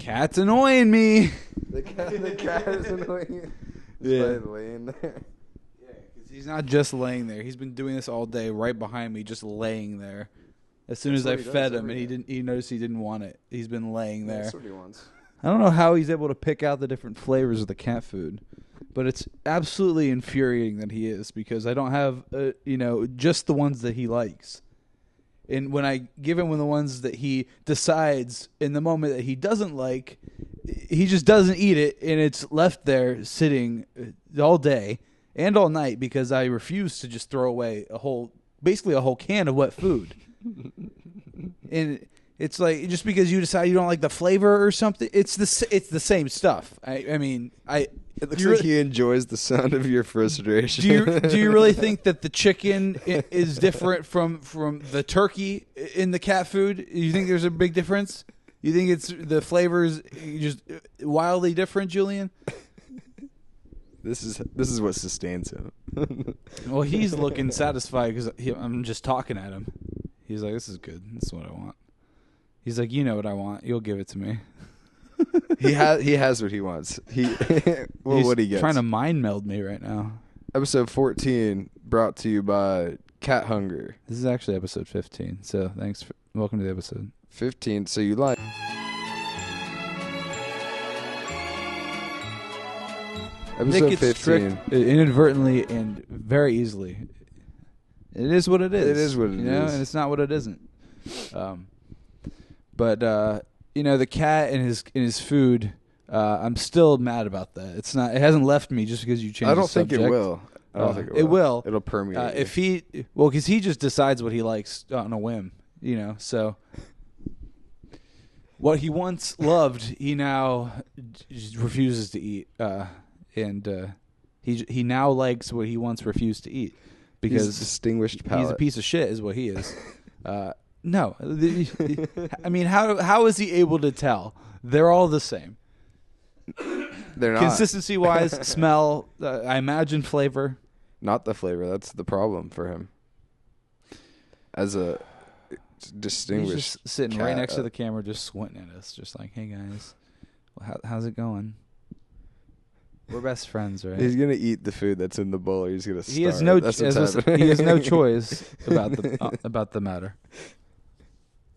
cat's annoying me. The cat is annoying. Laying there. Yeah, because he's not just laying there. He's been doing this all day, right behind me, just laying there. As soon as I fed him, and he noticed he didn't want it. He's been laying there. That's what he wants. I don't know how he's able to pick out the different flavors of the cat food, but it's absolutely infuriating that he is, because I don't have, just the ones that he likes. And when I give him the ones that he decides in the moment that he doesn't like, he just doesn't eat it, and it's left there sitting all day and all night because I refuse to just throw away basically a whole can of wet food. And it's like, just because you decide you don't like the flavor or something, it's the same stuff. I mean, it looks like he enjoys the sound of your frustration. Do you really think that the chicken is different from the turkey in the cat food? You think there's a big difference? You think it's the flavors just wildly different, Julian? This is what sustains him. Well, he's looking satisfied because I'm just talking at him. He's like, "This is good. This is what I want." He's like, "You know what I want. You'll give it to me." He has what he wants. He's what he gets. Trying to mind meld me right now. Episode 14 brought to you by Cat Hunger. This is actually episode 15. So welcome to the episode 15. So you like episode 15 inadvertently and very easily. It is what it is. It is what it is. And it's not what it isn't. But the cat and his food. I'm still mad about that. It's not. It hasn't left me just because you changed. I don't the subject. think it will. I don't think it will. It'll permeate. Because he just decides what he likes on a whim. So what he once loved, he now just refuses to eat. And he now likes what he once refused to eat. Because he's a distinguished palate. He's a piece of shit is what he is. No. I mean, how is he able to tell? They're all the same. They're not. Consistency-wise, smell, I imagine flavor. Not the flavor. That's the problem for him. As a distinguished He's just sitting cat. right next to the camera just squinting at us, just like, "Hey, guys, how's it going? We're best friends, right?" He's gonna eat the food that's in the bowl. Or he's gonna starve. He has no choice about the matter,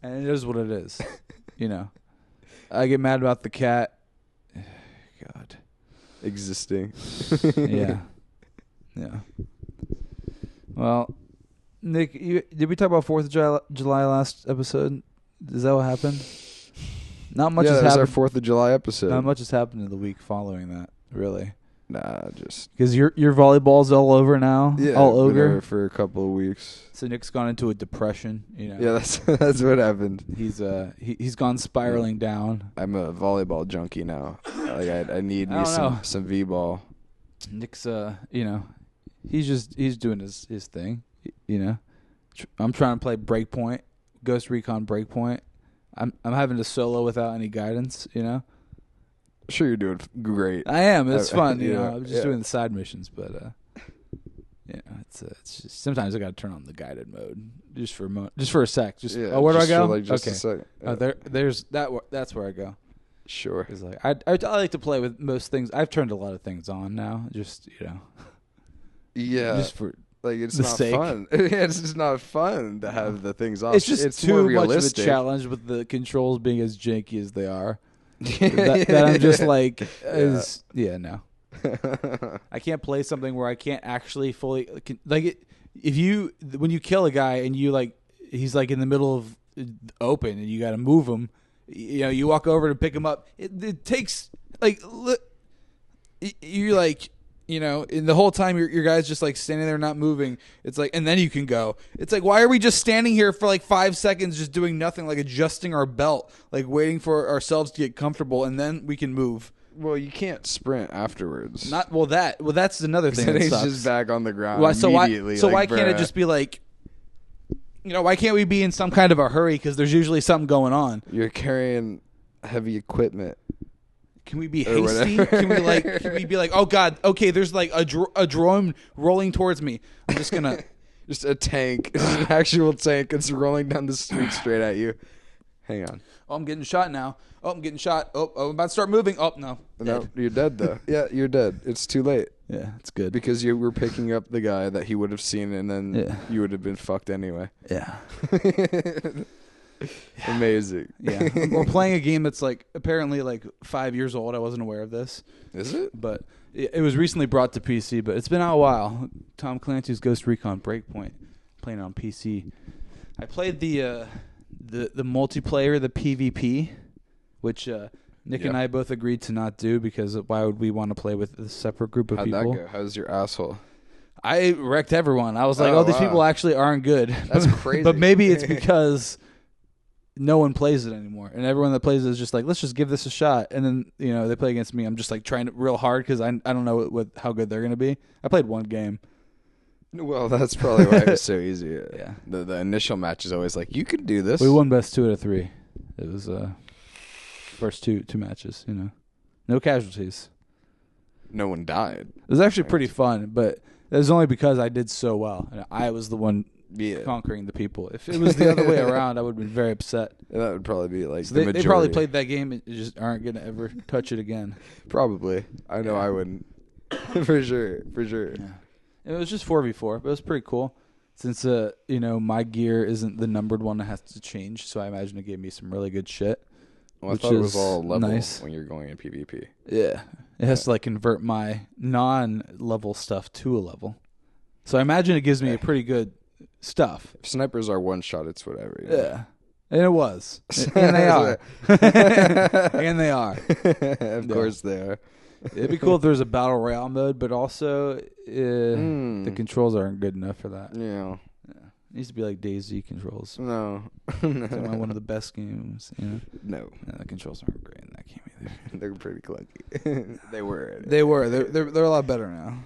and it is what it is. I get mad about the cat. God, existing. Yeah. Well, Nick, did we talk about 4th of July last episode? Is that what happened? Not much has happened. That was our 4th of July episode. Not much has happened in the week following that, really. Nah, just because your volleyball's all over now. Yeah, all over for a couple of weeks. So Nick's gone into a depression. Yeah, that's what happened. He's gone spiraling down. I'm a volleyball junkie now. I need me some v-ball. Nick's he's doing his thing. I'm trying to play Breakpoint, Ghost Recon Breakpoint. I'm having to solo without any guidance. Sure, you're doing great. I am. It's fun. I'm just doing the side missions, but it's just, sometimes I got to turn on the guided mode just for a sec. Where do I go? A second. Yeah. There's that. That's where I go. Sure. It's like I like to play with most things. I've turned a lot of things on now. Just Yeah. Just for it's the not sake. fun. It's just not fun to have the things off. It's just too more much realistic. of a challenge with the controls being as janky as they are. that I'm just like, no. I can't play something where I can't actually fully when you kill a guy and he's like in the middle of open and you got to move him. You walk over to pick him up. It takes you're like. In the whole time your guy's just like standing there not moving. It's like, and then you can go. It's like, why are we just standing here for like 5 seconds just doing nothing, like adjusting our belt, like waiting for ourselves to get comfortable, and then we can move. Well, you can't sprint afterwards. That's another thing. Then he's just back on the ground immediately. So why can't it just be like, why can't we be in some kind of a hurry? Because there's usually something going on. You're carrying heavy equipment. Can we be hasty? Can we be like, oh God, okay, there's like a drone rolling towards me. I'm just gonna just a tank, an actual tank. It's rolling down the street straight at you. Hang on. Oh, I'm getting shot now. Oh, I'm getting shot. Oh, I'm about to start moving. Oh, no. No, you're dead though. Yeah, you're dead. It's too late. Yeah, it's good. Because you were picking up the guy that he would have seen, and then you would have been fucked anyway. Yeah. Amazing. Yeah. We're playing a game that's like apparently like 5 years old. I wasn't aware of this. Is it? But it was recently brought to PC, but it's been out a while. Tom Clancy's Ghost Recon Breakpoint, playing on PC. I played the multiplayer, the PvP, which Nick and I both agreed to not do because why would we want to play with a separate group of people? How'd that go? How's your asshole? I wrecked everyone. I was like, these people actually aren't good. That's crazy. But maybe it's because no one plays it anymore, and everyone that plays it is just like, let's just give this a shot. And then they play against me. I'm just like trying real hard because I don't know how good they're gonna be. I played one game. Well, that's probably why it was so easy. Yeah. The initial match is always like, you can do this. We won best 2 out of 3. It was first two matches. No casualties. No one died. It was actually pretty fun, but it was only because I did so well. And I was the one conquering the people. If it was the other way around, I would have been very upset. That would probably be like they probably played that game and just aren't going to ever touch it again. Probably. I know I wouldn't. For sure. Yeah. It was just 4v4, but it was pretty cool. Since my gear isn't the numbered one that has to change, so I imagine it gave me some really good shit. Well, I thought it was all level when you're going in PvP. Yeah. It has to convert my non-level stuff to a level. So I imagine it gives me a pretty good stuff. If snipers are one shot, it's whatever. Yeah. And it was. And they are. And they are. Of course they are. It'd be cool if there was a battle royale mode, but also the controls aren't good enough for that. Yeah. It needs to be like DayZ controls. No. It's one of the best games. No. The controls aren't great in that game either. They're pretty clunky. They were. They were. They're a lot better now.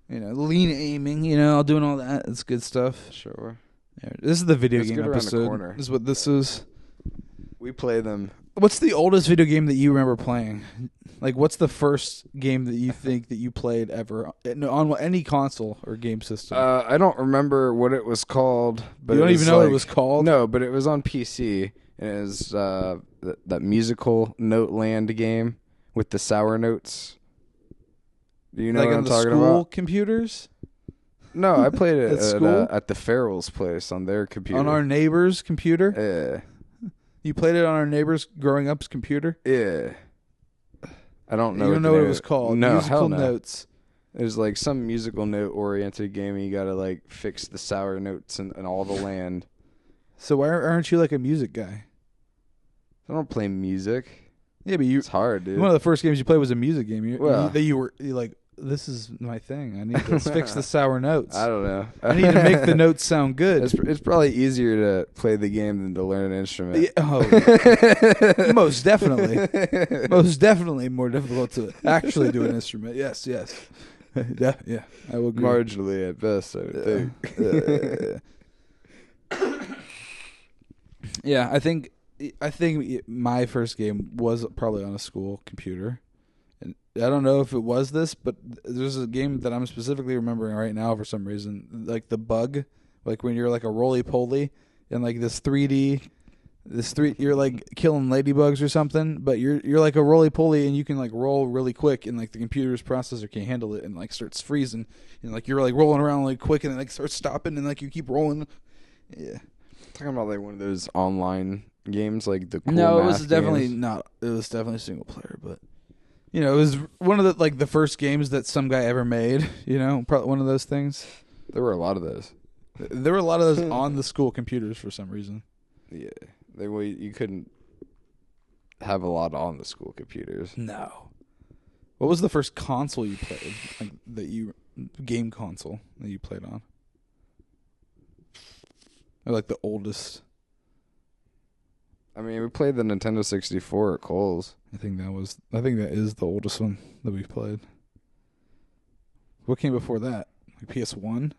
Lean aiming. All doing all that. It's good stuff. Sure. Yeah, this is the video game episode. The corner. This is what this is. We play them. What's the oldest video game that you remember playing? Like, what's the first game that you think that you played ever on any console or game system? I don't remember what it was called. But you don't even know what it was called? No, but it was on PC. And it was that musical note land game with the sour notes. Do you know what I'm talking about? Like on the school computers? No, I played it at the Farrell's place on their computer. On our neighbor's computer? Yeah. You played it on our neighbor's growing up's computer? Yeah. I don't know. You don't know what it was called? No, musical hell no. notes. It was like some musical note oriented game. And you got to fix the sour notes and all the land. So why aren't you like a music guy? I don't play music. Yeah, but it's hard, dude. One of the first games you played was a music game. You were like, this is my thing. I need to fix the sour notes. I don't know. I need to make the notes sound good. It's probably easier to play the game than to learn an instrument. Yeah, most definitely. Most definitely more difficult to actually do an instrument. Yes. Yeah, I will agree. Marginally at best, I would think. Yeah, I think my first game was probably on a school computer. And I don't know if it was this, but there's a game that I'm specifically remembering right now for some reason, like the bug, like when you're like a roly-poly and like this 3D, you're like killing ladybugs or something, but you're like a roly-poly and you can like roll really quick and like the computer's processor can't handle it and like starts freezing and like you're like rolling around like quick and then like starts stopping and like you keep rolling. Yeah. Talking about like one of those online games, like the cool No, it was math definitely games. not. It was definitely single player, but it was one of the first games that some guy ever made. Probably one of those things. There were a lot of those. There were a lot of those on the school computers for some reason. Yeah, you couldn't have a lot on the school computers. No. What was the first console you played? Game console that you played on? Or like the oldest? I mean, we played the Nintendo 64 at Kohl's. I think that is the oldest one that we've played. What came before that? Like PS1?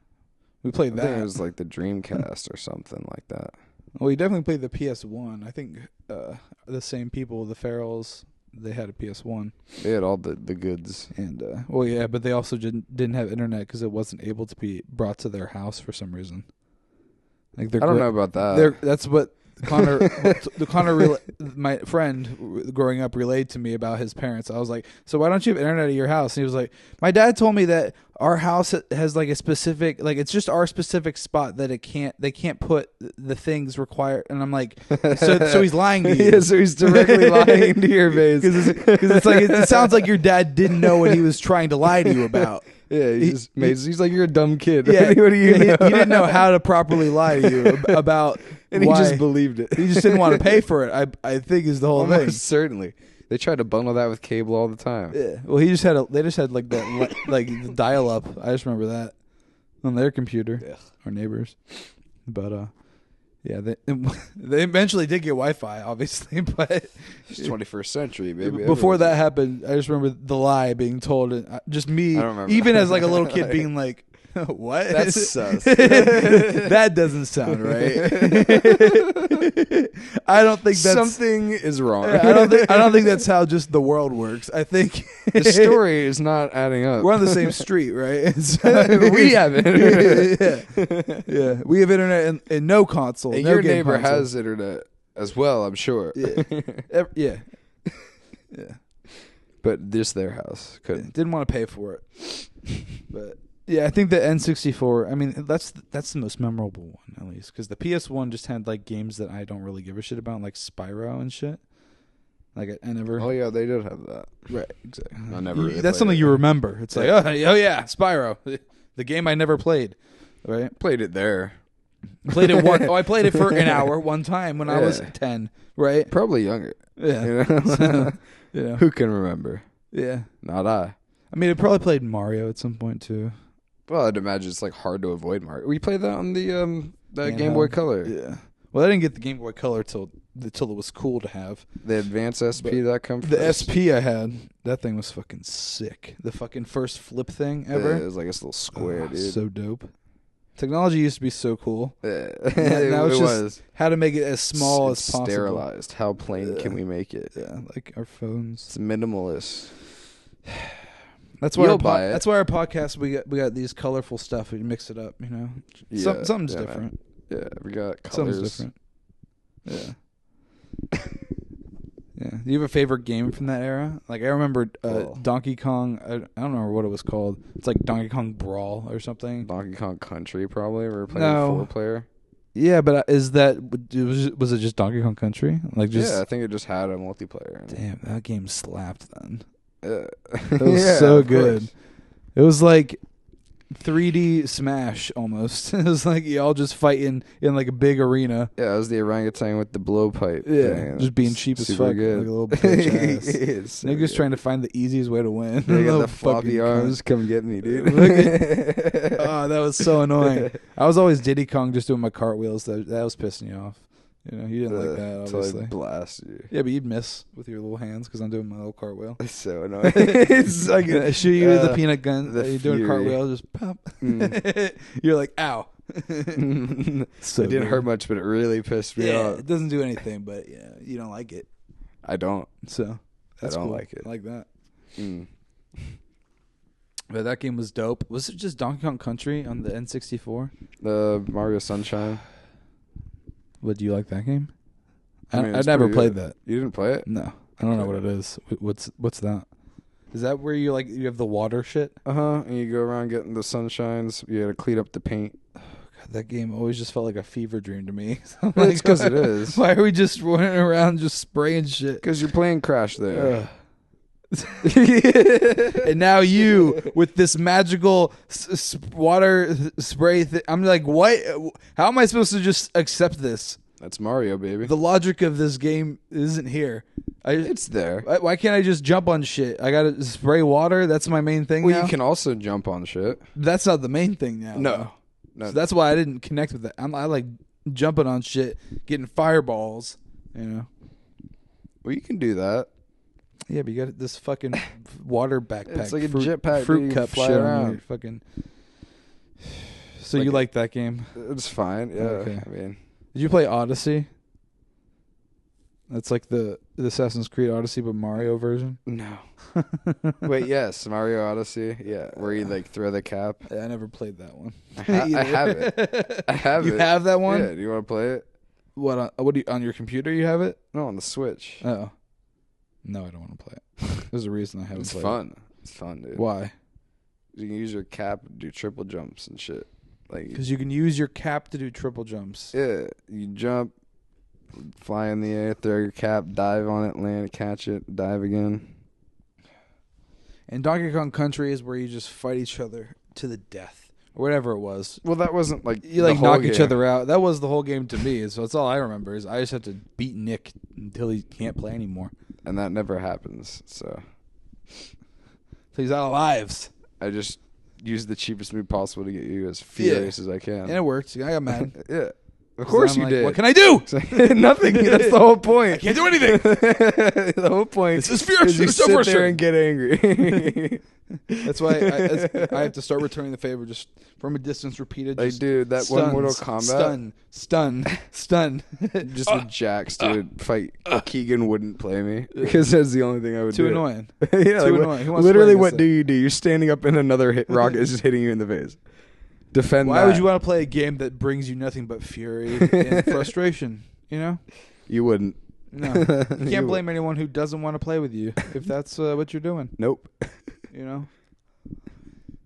We played that. I think it was like the Dreamcast or something like that. Well, we definitely played the PS1. I think the same people, the Farrells, they had a PS1. They had all the goods. And but they also didn't have internet because it wasn't able to be brought to their house for some reason. Like I don't know about that. That's what my friend growing up relayed to me about his parents. I was like, so why don't you have internet at your house? And he was like, my dad told me that our house has like a specific, like it's just our specific spot that they can't put the things required. And I'm like, so he's lying to you. Yeah, so he's directly lying to your face. Because it's like, it sounds like your dad didn't know what he was trying to lie to you about. Yeah, he's like, you're a dumb kid. Yeah, what do you know? He didn't know how to properly lie to you about and why. He just believed it. He just didn't want to pay for it. I think is the whole thing. Certainly. They tried to bundle that with cable all the time. Yeah. Well, they just had like that like the dial up. I just remember that on their computer. Ugh. Our neighbors. But yeah, they eventually did get Wi-Fi, obviously, but it's 21st century, baby. Before that happened, I just remember the lie being told, and just me, even as like a little kid, being like, "What? That's sus. That doesn't sound right." I don't think that's something is wrong. I don't think that's how just the world works. I think the story is not adding up. We're on the same street, right? We have internet. Yeah. We have internet and no console. And no your game neighbor console. has internet as well, I'm sure. Yeah. Yeah. But their house couldn't. Didn't want to pay for it. But yeah, I think the N64. I mean, that's the most memorable one, at least, because the PS1 just had like games that I don't really give a shit about, like Spyro and shit. Like I never. Oh yeah, they did have that. Right, exactly. I never. Really that's something you remember. It's like, oh yeah, Spyro, the game I never played. Right, played it there. Played it one. I played it for an hour one time when I was 10. Right, probably younger. Yeah. You know? Yeah. Who can remember? Yeah, not I. I mean, I probably played Mario at some point too. Well, I'd imagine it's like hard to avoid Mario. We played that on the Game Boy Color. Yeah. Well, I didn't get the Game Boy Color till it was cool to have. The Advance SP that come first. The SP I had, that thing was fucking sick. The fucking first flip thing ever. Yeah, it was like this little square, dude. So dope. Technology used to be so cool. Yeah. Now it's just how to make it as small as possible. Sterilized. How plain can we make it? Yeah, like our phones. It's minimalist. That's why that's why our podcast we got these colorful stuff. We mix it up, you know. Yeah, something's different. Yeah, we got colors. Something's different. Yeah. Yeah. Do you have a favorite game from that era? Like I remember Donkey Kong. I don't remember what it was called. It's like Donkey Kong Brawl or something. Donkey Kong Country, probably. We were playing 4-player. Yeah, but was it just Donkey Kong Country? Like just I think it just had a multiplayer. Damn, that game slapped then. It was so good. Course. It was like 3D Smash almost. It was like y'all just fighting in like a big arena. Yeah, it was the orangutan with the blowpipe. Yeah, just being cheap as fuck. Good. Like a little bitch ass. So niggas trying to find the easiest way to win. They got the floppy arms. Come get me, dude. Oh, that was so annoying. I was always Diddy Kong just doing my cartwheels. That was pissing you off. You know, you didn't like that, obviously. I blast you. Yeah, but you'd miss with your little hands because I'm doing my little cartwell. It's so annoying. It's like I shoot you with the peanut gun. You're doing a cartwheel, just pop. You're like, ow. So it didn't hurt much, but it really pissed me off. It doesn't do anything, but yeah, you don't like it. I don't. So that's cool. Like it. I like that. But that game was dope. Was it just Donkey Kong Country on the N64? The Mario Sunshine. What, do you like that game? I mean, never played that. You didn't play it? No, I don't know what it is. What's that? Is that where you have the water shit? And you go around getting the sunshines. You got to clean up the paint. Oh, God, that game always just felt like a fever dream to me. Well, it's because it is. Why are we just running around just spraying shit? Because you're playing Crash there. And now you with this magical water spray I'm like, what? How am I supposed to just accept this? That's Mario, baby. The logic of this game isn't here. It's there. Why can't I just jump on shit? I gotta spray water. That's my main thing. Well, now? You can also jump on shit. That's not the main thing now. No. So that's why I didn't connect with that. I like jumping on shit, getting fireballs. You know. Well, you can do that. Yeah, but you got this fucking water backpack. It's like a jetpack. Fruit cup fly shit around. on your fucking. So you like that game? It's fine. Yeah. Okay. I mean, did you play Odyssey? That's like the Assassin's Creed Odyssey, but Mario version. No. Wait, yes, Mario Odyssey. Yeah, where you like throw the cap. Yeah, I never played that one. I have it. I have you it. have that one? Yeah. Do you want to play it? What do you, on your computer? You have it? No, on the Switch. Oh, no, I don't want to play it. There's a reason I haven't. It's played fun. it. It's fun, dude. Why? You can use your cap to do triple jumps and shit. Like, because you can use your cap to do triple jumps. Yeah, you jump, fly in the air, throw your cap, dive on it, land, catch it, dive again. And Donkey Kong Country is where you just fight each other to the death, or whatever it was. Well, that wasn't like you like knock each other out. That was the whole game to me. So that's all I remember is I just have to beat Nick until he can't play anymore. And that never happens. So he's out of lives. I just use the cheapest move possible to get you as furious as I can. And it worked. I got mad. Yeah. Of course you did. What can I do? Nothing. That's the whole point. I can't do anything. The whole point is furious. You sit there and get angry. That's why I have to start returning the favor just from a distance, repeated. Like, dude, that one Mortal Kombat. Stun. Just with Jax, dude. Fight. Keegan wouldn't play me because that's the only thing I would do. Too annoying. Yeah, Too annoying. Literally, what do? You're standing up and another rocket is just hitting you in the face. Defend Why that. would you want to play a game that brings you nothing but fury and frustration? You know? You wouldn't. No. You can't blame anyone who doesn't want to play with you if that's what you're doing. Nope. You know?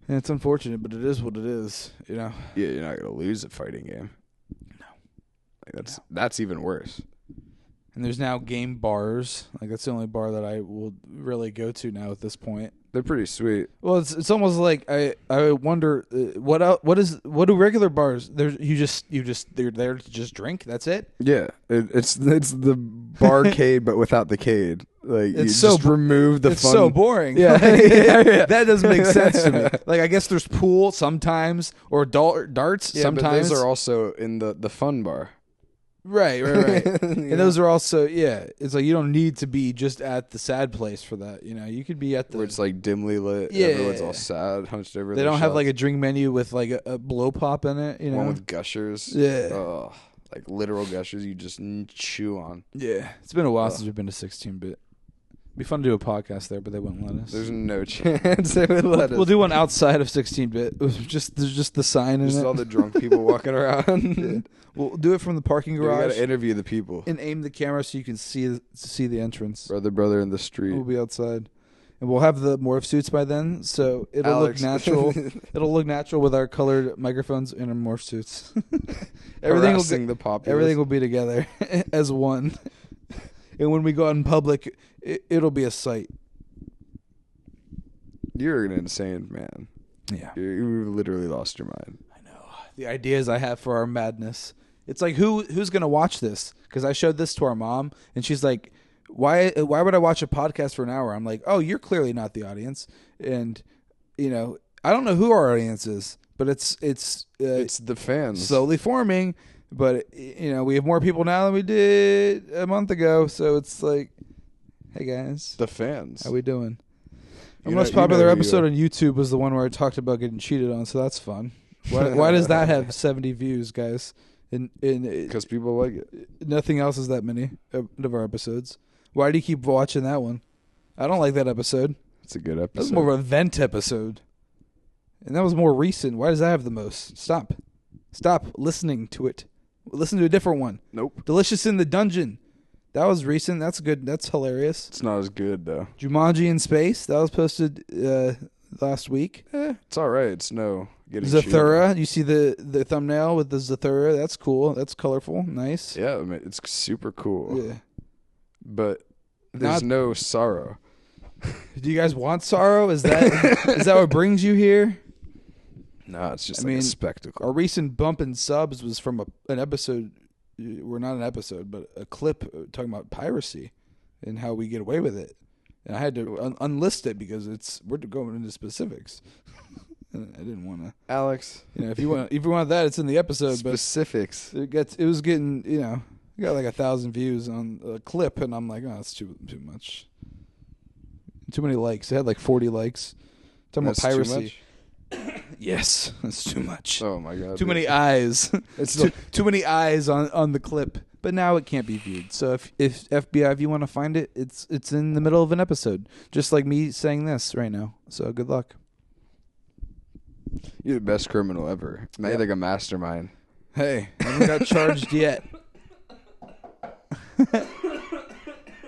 And it's unfortunate, but it is what it is, you know? Yeah, you're not going to lose a fighting game. No. Like that's even worse. And there's now game bars. Like, that's the only bar that I will really go to now at this point. They're pretty sweet. Well, it's almost like I wonder what do regular bars? They're there to just drink. That's it. Yeah, it's the barcade but without the cade. Like it's you just remove the it's fun. so boring. Yeah. That doesn't make sense to me. Like I guess there's pool sometimes or darts sometimes. But those are also in the fun bar. Right. And those are also, it's like you don't need to be just at the sad place for that. You know, you could be at the... Where it's like dimly lit, everyone's all sad, hunched over. They don't have like a drink menu with like a blow pop in it, you know? One with gushers. Yeah. Oh, like literal gushers you just chew on. Yeah. It's been a while since we've been to 16-bit. Be fun to do a podcast there, but they wouldn't let us. There's no chance they would let us. We'll do one outside of 16-bit. There's just the sign in it. Just all the drunk people walking around. Yeah. We'll do it from the parking garage. We gotta interview the people and aim the camera so you can see the entrance. Brother in the street. We'll be outside, and we'll have the morph suits by then, so it'll Alex. look natural. It'll look natural with our colored microphones and our morph suits. Harassing the populace. Everything will be together as one. And when we go out in public, it'll be a sight. You're an insane man. Yeah. You literally lost your mind. I know. The ideas I have for our madness. It's like, who's going to watch this? Because I showed this to our mom, and she's like, why would I watch a podcast for an hour? I'm like, oh, you're clearly not the audience. And, you know, I don't know who our audience is, but it's the fans. Slowly forming. But, you know, we have more people now than we did a month ago. So it's like, hey, guys. The fans. How we doing? Our most popular episode on YouTube was the one where I talked about getting cheated on. So that's fun. Why does that have 70 views, guys? Because people like it. Nothing else is that many of our episodes. Why do you keep watching that one? I don't like that episode. It's a good episode. That was more of a vent episode. And that was more recent. Why does that have the most? Stop listening to it. Listen to a different one. Nope. Delicious in the Dungeon. That was recent. That's good. That's hilarious. It's not as good, though. Jumanji in Space. That was posted last week. It's all right. It's no getting Zathura. You see the thumbnail with the Zathura. That's cool. That's colorful. Nice. Yeah, I mean, it's super cool. Yeah. But there's no sorrow. Do you guys want sorrow? Is that what brings you here? No, it's just a spectacle. Our recent bump in subs was from an episode. We're not an episode, but a clip talking about piracy and how we get away with it. And I had to unlist it because we're going into specifics. I didn't want to. Alex, if you want that, it's in the episode. Specifics. But it was getting, we got like 1,000 views on a clip, and I'm like, oh, that's too much. Too many likes. It had like 40 likes. Talking about piracy. Yes, that's too much. Oh my god. Too many eyes. It's too many eyes on the clip. But now it can't be viewed. So if FBI, if you want to find it, it's in the middle of an episode, just like me saying this right now. So good luck. You're the best criminal ever. Now you're like a mastermind. Hey, I haven't got charged yet.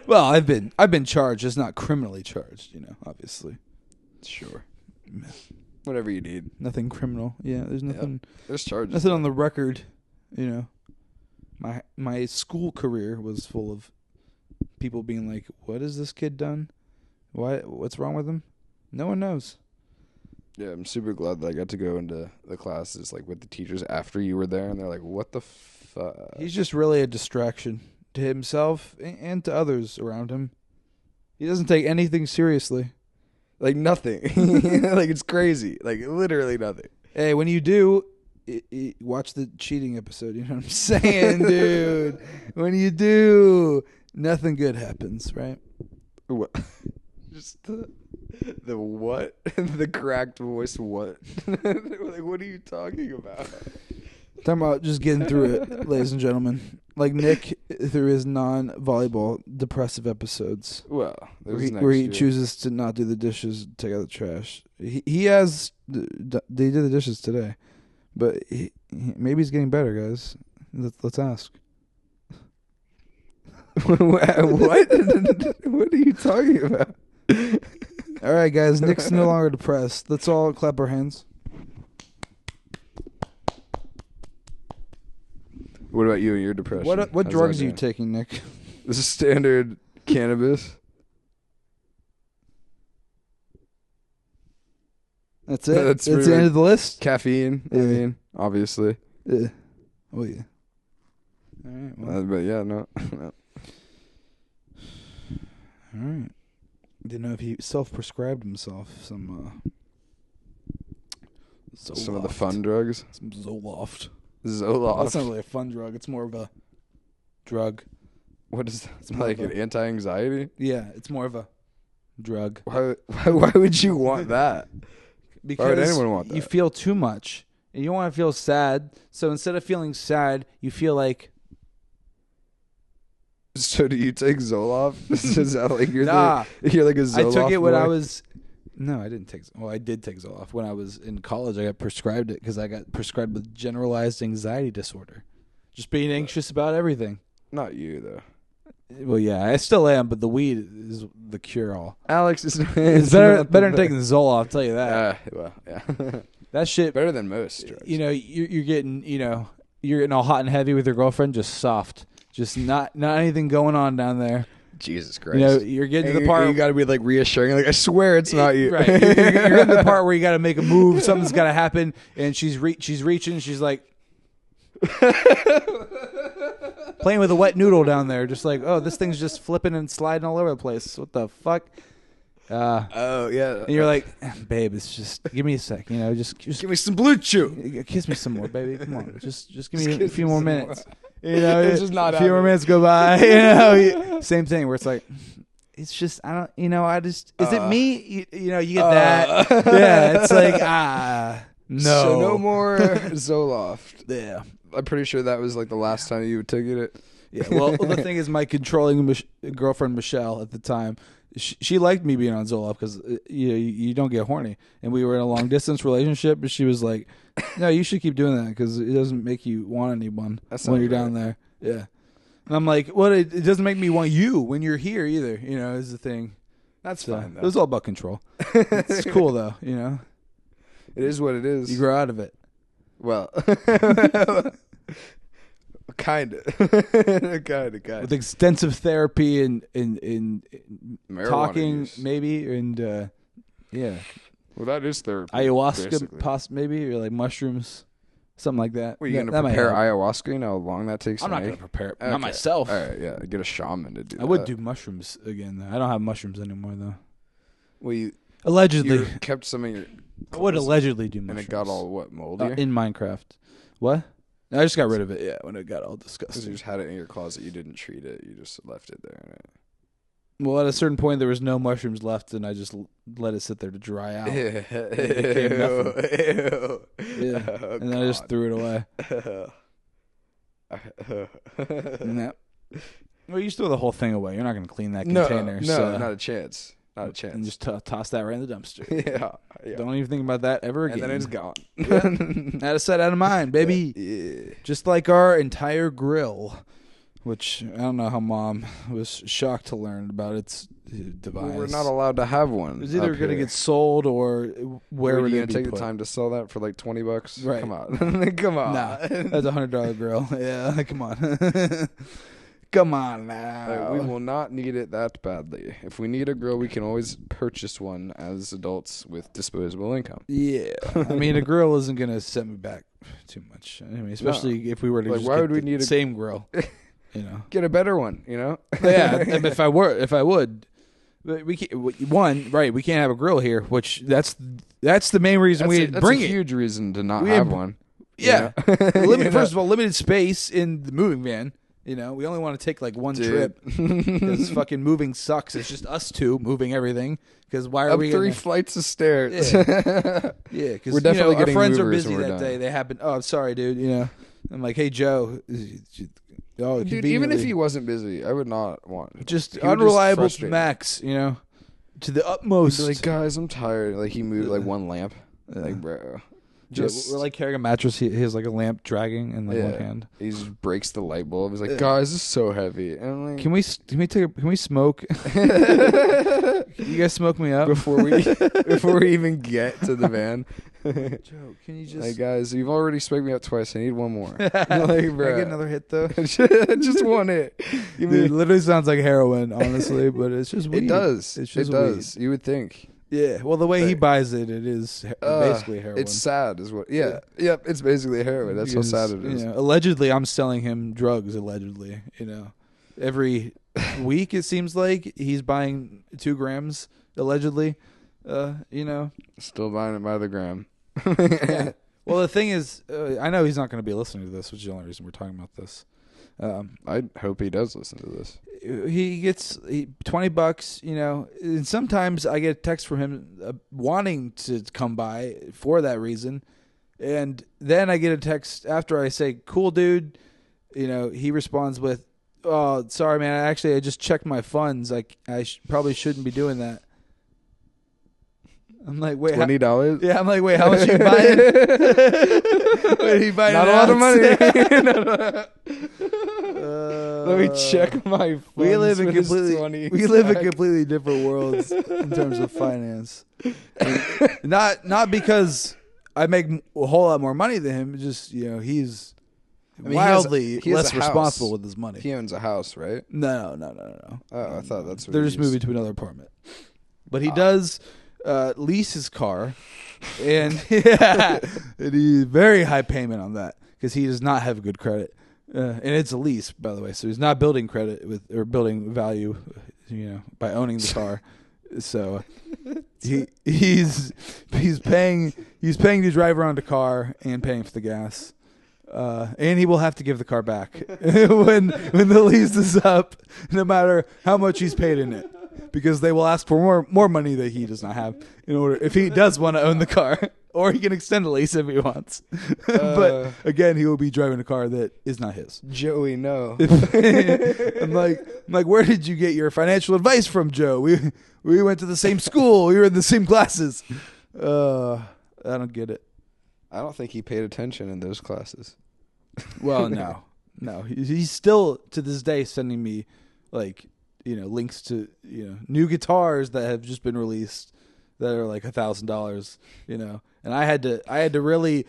Well, I've been charged, just not criminally charged. Obviously. Sure. Whatever you need. Nothing criminal. Yeah, there's nothing. Yep. There's charges. Nothing on the record. My school career was full of people being like, "What has this kid done? What's wrong with him?" No one knows. Yeah, I'm super glad that I got to go into the classes like with the teachers after you were there, and they're like, "What the fuck?" He's just really a distraction to himself and to others around him. He doesn't take anything seriously. Like nothing. Like it's crazy. Like literally nothing. Hey, when you do, watch the cheating episode. You know what I'm saying, dude? When you do, nothing good happens, right? What? Just the what? The cracked voice. What? Like what are you talking about? Talking about just getting through it, ladies and gentlemen. Like Nick through his non-volleyball depressive episodes. Well, where he chooses to not do the dishes, take out the trash. He has. They did the dishes today, but maybe he's getting better, guys. Let's ask. What? What are you talking about? All right, guys. Nick's no longer depressed. Let's all clap our hands. What about you and your depression? What drugs are you taking, Nick? This is standard cannabis. That's it? That's the end of the list? Caffeine, I mean, obviously. Yeah. Oh, yeah. All right. Well. But yeah, no. All right. Didn't know if he self-prescribed himself some of the fun drugs. Some Zoloft. Zoloft. That's not really a fun drug. It's more of a drug. What is that? It's like an anti-anxiety? Yeah, it's more of a drug. Why would you want that? Because why would anyone want that? You feel too much. And you don't want to feel sad. So instead of feeling sad, you feel like... So do you take Zoloft? Is that like you're nah. You're like a Zoloft I took it when boy? I was... No, I didn't take... Well, I did take Zoloft. When I was in college, I got prescribed it because I got prescribed with generalized anxiety disorder. Just being anxious about everything. Not you, though. Well, yeah, I still am, but the weed is the cure-all. Alex is... It's better than taking the Zoloft, I'll tell you that. Well, yeah. That shit... Better than most drugs. You're getting all hot and heavy with your girlfriend, just soft. Just not anything going on down there. Jesus Christ. You're getting to the part... You got to be like reassuring. Like, I swear it's not you. Right. You're getting to the part where you got to make a move. Something's got to happen. And she's reaching. She's like... playing with a wet noodle down there. Just like, oh, this thing's just flipping and sliding all over the place. What the fuck? Oh, yeah. And you're like, babe, it's just... Give me a sec. Just give me some Blue Chew. Kiss me some more, baby. Come on. Just give me a few more minutes. It's just not a few more minutes go by. Same thing where it's like, it's just, I don't, I just, is it me? You get that. Yeah, it's like, no. So no more Zoloft. Yeah. I'm pretty sure that was like the last time you took it. Yeah, well, the thing is, my controlling girlfriend, Michelle, at the time, she liked me being on Zoloft because you don't get horny. And we were in a long-distance relationship, but she was like, no, you should keep doing that because it doesn't make you want anyone when you're down there. Yeah. And I'm like, well, it doesn't make me want you when you're here either, is the thing. That's fine, though. It was all about control. It's cool, though, It is what it is. You grow out of it. Well... Kind of. With extensive therapy and talking, use. maybe, and yeah. Well, that is therapy. Ayahuasca, maybe, or like mushrooms, something like that. Well, you're going to prepare ayahuasca? You know how long that takes? I'm not going to prepare it. Okay. Not myself. All right, yeah. Get a shaman to do that. I would do mushrooms again, though. I don't have mushrooms anymore, though. Well, allegedly. You kept some of your... I would allegedly do mushrooms. And it got all, moldy? In Minecraft. What? I just got rid of it, yeah, when it got all disgusting. Because you just had it in your closet. You didn't treat it. You just left it there. Right? Well, at a certain point, there was no mushrooms left, and I just let it sit there to dry out. Ew. Yeah. Oh, and then I just threw it away. No. Well, you just throw the whole thing away. You're not going to clean that container. No, not a chance. Not a chance. And just toss that right in the dumpster. Yeah. Don't even think about that ever again. And then it's gone. Out of sight, out of mind, baby. Yeah. Just like our entire grill. which I don't know how Mom was shocked to learn about its device. Well, we're not allowed to have one. It's either going to get sold or where are would you it be take put? the time to sell that for like $20? Right. Come on. Come on. Nah, that's a $100 grill. Yeah, come on. Come on now. We will not need it that badly. If we need a grill, we can always purchase one as adults with disposable income. Yeah. I mean, a grill isn't going to set me back too much. I mean, especially if we were to just why get would we the need same grill, you know. Get a better one, you know? Yeah, if I would. But we can't, we can't have a grill here, which that's the main reason we didn't bring it. That's a huge reason to not have one. Yeah. First of all, limited space in the moving van. You know, we only want to take like one trip because fucking moving sucks. It's just us two moving everything. Because why are we 3 flights of stairs? Yeah, because we're definitely our getting friends are movers busy when we're that done. day. They happen. Oh, I'm sorry, dude. You know, I'm like, hey, Joe. Oh, Dude, even if he wasn't busy, I would not want. Just he would unreliable just frustrate me. max. You know, to the utmost. He'd be like, guys, I'm tired. Like he moved like one lamp. Like, bro. We're like carrying a mattress. He has like a lamp dragging in like one hand. He just breaks the light bulb. He's like, guys, this is so heavy. And I'm like, can we smoke? You guys smoke me up before we even get to the van. Joe, can you just? Hey guys, you've already smoked me up twice. I need one more. Like, bro, I get another hit though. Just one hit. Dude, it literally sounds like heroin, honestly, but it's just weed. It does. It's just it does. You would think. Yeah, well, the way he buys it is basically heroin. It's sad, is what. Yeah, yep. It's basically heroin. That's how sad it is. You know, allegedly, I'm selling him drugs. Allegedly, you know, every week it seems like he's buying 2 grams. Allegedly, you know, still buying it by the gram. Yeah. Well, the thing is, I know he's not going to be listening to this, which is the only reason we're talking about this. I hope he does listen to this. He gets $20, you know, and sometimes I get a text from him wanting to come by for that reason, and then I get a text after I say, "Cool, dude," you know. He responds with, "Oh, sorry, man. I just checked my funds. I probably shouldn't be doing that." I'm like, wait, $20? Yeah, I'm like, wait, how much are you buying? Wait, he buying not a lot of money. Let me check my funds. We live in completely different worlds in terms of finance. Not because I make a whole lot more money than him. Just, you know, he's wildly less responsible with his money. He owns a house, right? No. Oh, I thought that's what they're just moving to another apartment. But he does lease his car, and and he's very high payment on that because he does not have good credit. And it's a lease, by the way, so he's not building credit or building value, you know, by owning the car. So he's paying to drive around a car and paying for the gas, and he will have to give the car back when the lease is up, no matter how much he's paid in it, because they will ask for more money that he does not have in order if he does want to own the car. Or he can extend the lease if he wants. But again, he will be driving a car that is not his. Joey, no. I'm like, where did you get your financial advice from, Joe? We went to the same school. We were in the same classes. I don't get it. I don't think he paid attention in those classes. Well, no. He's still to this day sending me, like, you know, links to, you know, new guitars that have just been released that are like $1,000, you know. And I had to really,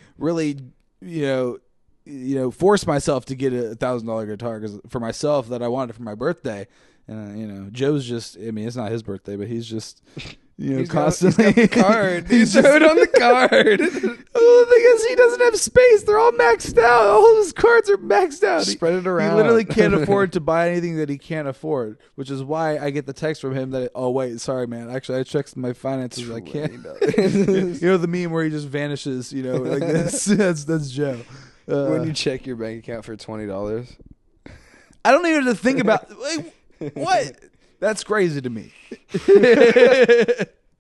you know, force myself to get a $1,000 guitar for myself that I wanted for my birthday. And you know, Joe's just, I mean, it's not his birthday, but he's just, you know, constantly. He's got the card. He's showed on the card. Oh, the thing is, he doesn't have space. They're all maxed out. All of his cards are maxed out. Spread it around. He literally can't afford to buy anything that he can't afford, which is why I get the text from him that, oh, wait, sorry, man. Actually, I checked my finances. I can't. You know the meme where he just vanishes, you know, like this? That's Joe. When you check your bank account for $20. I don't even have to think about, like, what? That's crazy to me.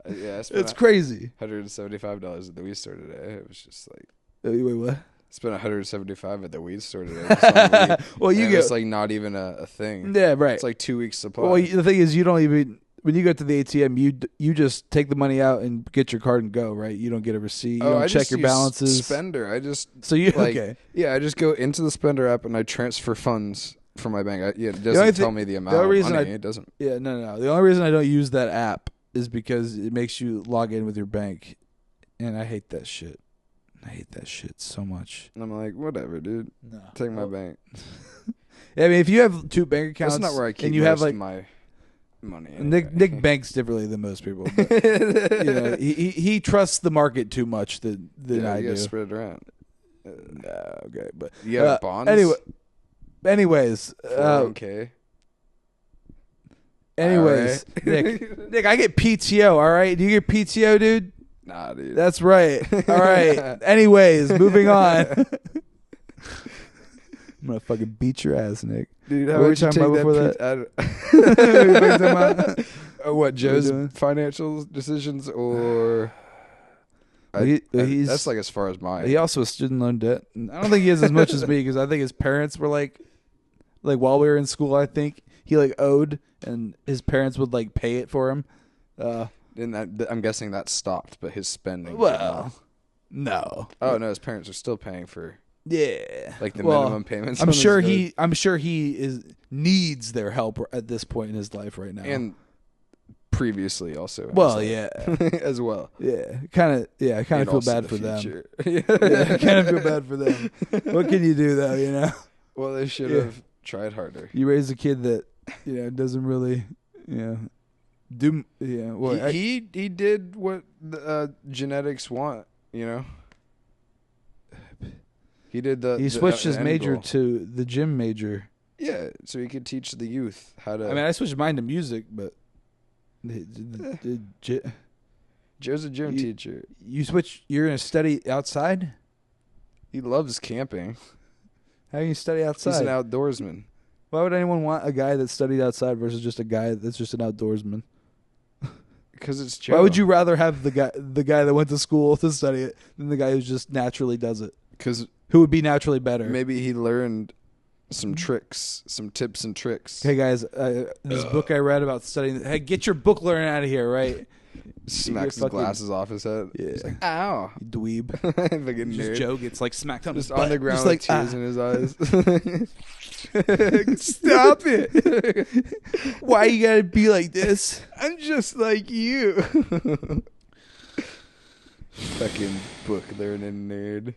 Yeah, it's crazy. $175 at the weed store today. It was just like, wait, what? Spent $175 at the weed store today. Well, you get, it's like not even a thing. Yeah, right. It's like 2 weeks supply. Well, the thing is, you don't even, when you go to the ATM, you just take the money out and get your card and go, right? You don't get a receipt. You don't check your balances. Spender. So you like, okay? Yeah, I just go into the Spender app and I transfer funds from my bank. It doesn't tell me the amount of money. It doesn't. Yeah, no. The only reason I don't use that app is because it makes you log in with your bank, and I hate that shit. I hate that shit so much. And I'm like, whatever, dude. No. Take my bank. Yeah, I mean, if you have 2 bank accounts, that's not where I keep and you have like my money. Anyway. Nick banks differently than most people. But, he trusts the market too much than I do. Spread it around. No, okay, but bonds. Anyways, 401k. Anyways, right. Nick, I get PTO. All right, do you get PTO, dude? Nah, dude. That's right. All right. Anyways, moving on. I'm gonna fucking beat your ass, Nick. Dude, how would you talking about before that? What, Joe's financial decisions or? That's like as far as mine. He also has student loan debt. I don't think he has as much as me because I think his parents were like while we were in school, I think he like owed and his parents would like pay it for him. And I'm guessing that stopped, but his spending. Well, no. Oh no, his parents are still paying for. Yeah, like the minimum payments. I'm sure he needs their help at this point in his life right now. And previously also. Well, yeah, as well. Yeah, kind of feel bad for them. Yeah, kind of feel bad for them. What can you do though? You know. Well, they should have tried harder. You raise a kid that doesn't really do. Yeah, well, he did what the, genetics want. You know. He switched his major to the gym major. Yeah, so he could teach the youth how to. I mean, I switched mine to music, but Joe's a gym teacher. You're gonna study outside? He loves camping. How can you study outside? He's an outdoorsman. Why would anyone want a guy that studied outside versus just a guy that's just an outdoorsman? Because it's Joe. Why would you rather have the guy that went to school to study it than the guy who just naturally does it? Because who would be naturally better? Maybe he learned some tricks, some tips and tricks. Hey guys, this book I read about studying. Hey, get your book learning out of here, right? Smacks his glasses off his head. Yeah. He's like, ow. You dweeb. Fucking nerd. Joe gets like smacked on his butt. On the ground with tears in his eyes. Stop it. Why you gotta be like this? I'm just like you. Fucking book learning nerd.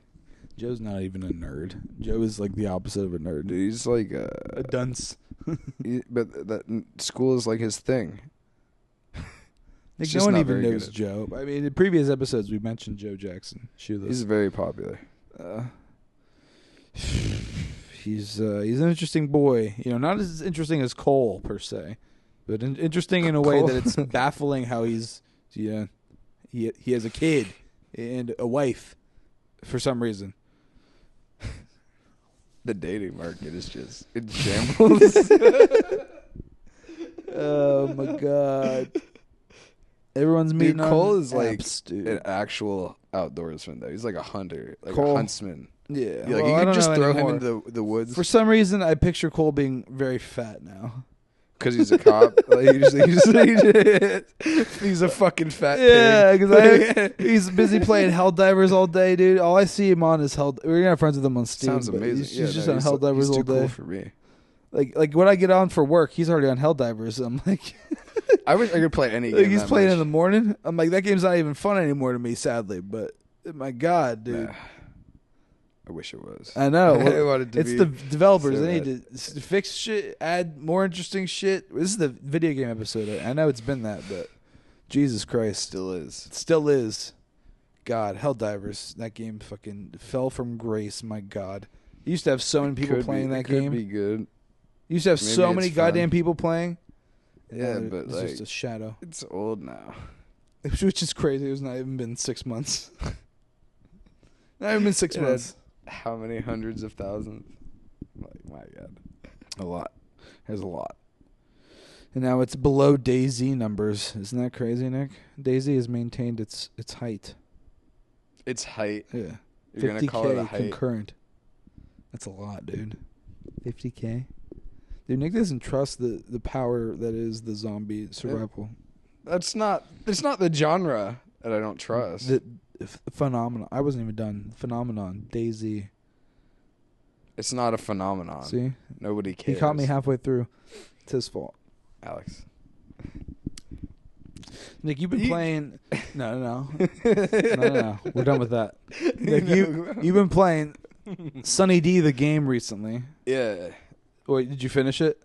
Joe's not even a nerd. Joe is like the opposite of a nerd. Dude, he's like a dunce. But that school is like his thing. Like no one even knows Joe. I mean, in previous episodes we mentioned Joe Jackson. He's very popular. He's an interesting boy. Not as interesting as Cole per se, but interesting in a way that it's baffling how he has a kid and a wife for some reason. The dating market is just in shambles. Oh my god. Everyone's meeting on Cole is apps, like an actual outdoorsman though. He's like a hunter, like Cole, a huntsman. Yeah. Like you could just throw him into the woods. For some reason I picture Cole being very fat now. Because he's a cop. Like, he's a fucking fat pig. Yeah, because he's busy playing Helldivers all day, dude. All I see him on is We're gonna have friends with him on Steam. Sounds amazing. He's just on Helldivers all day. Cool for me. Like when I get on for work, he's already on Helldivers. I'm like, I wish I could play any game. He's playing in the morning. I'm like, that game's not even fun anymore to me, sadly. But my god, dude. I wish it was. I know. It's the developers. They need to fix shit, add more interesting shit. This is the video game episode. I know it's been that, but Jesus Christ. Still is. It still is. God, Helldivers. That game fucking fell from grace, my god. You used to have so many people playing that game. Could be good. You used to have so many goddamn people playing. Yeah, but it's just a shadow. It's old now. Which is crazy. It's not even been 6 months. Not even been 6 months. How many hundreds of thousands? Like, my God. A lot. There's a lot. And now it's below DayZ numbers. Isn't that crazy, Nick? DayZ has maintained its height. Its height? Yeah. You're going to call it a height? Concurrent. That's a lot, dude. 50K? Dude, Nick doesn't trust the power that is the zombie survival. It's not the genre that I don't trust. The phenomenon. I wasn't even done. Phenomenon. DayZ. It's not a phenomenon. See? Nobody cares. He caught me halfway through. It's his fault. Alex. Nick, you've been playing... No. We're done with that. Nick, you've been playing Sunny D the game recently. Yeah. Wait, did you finish it?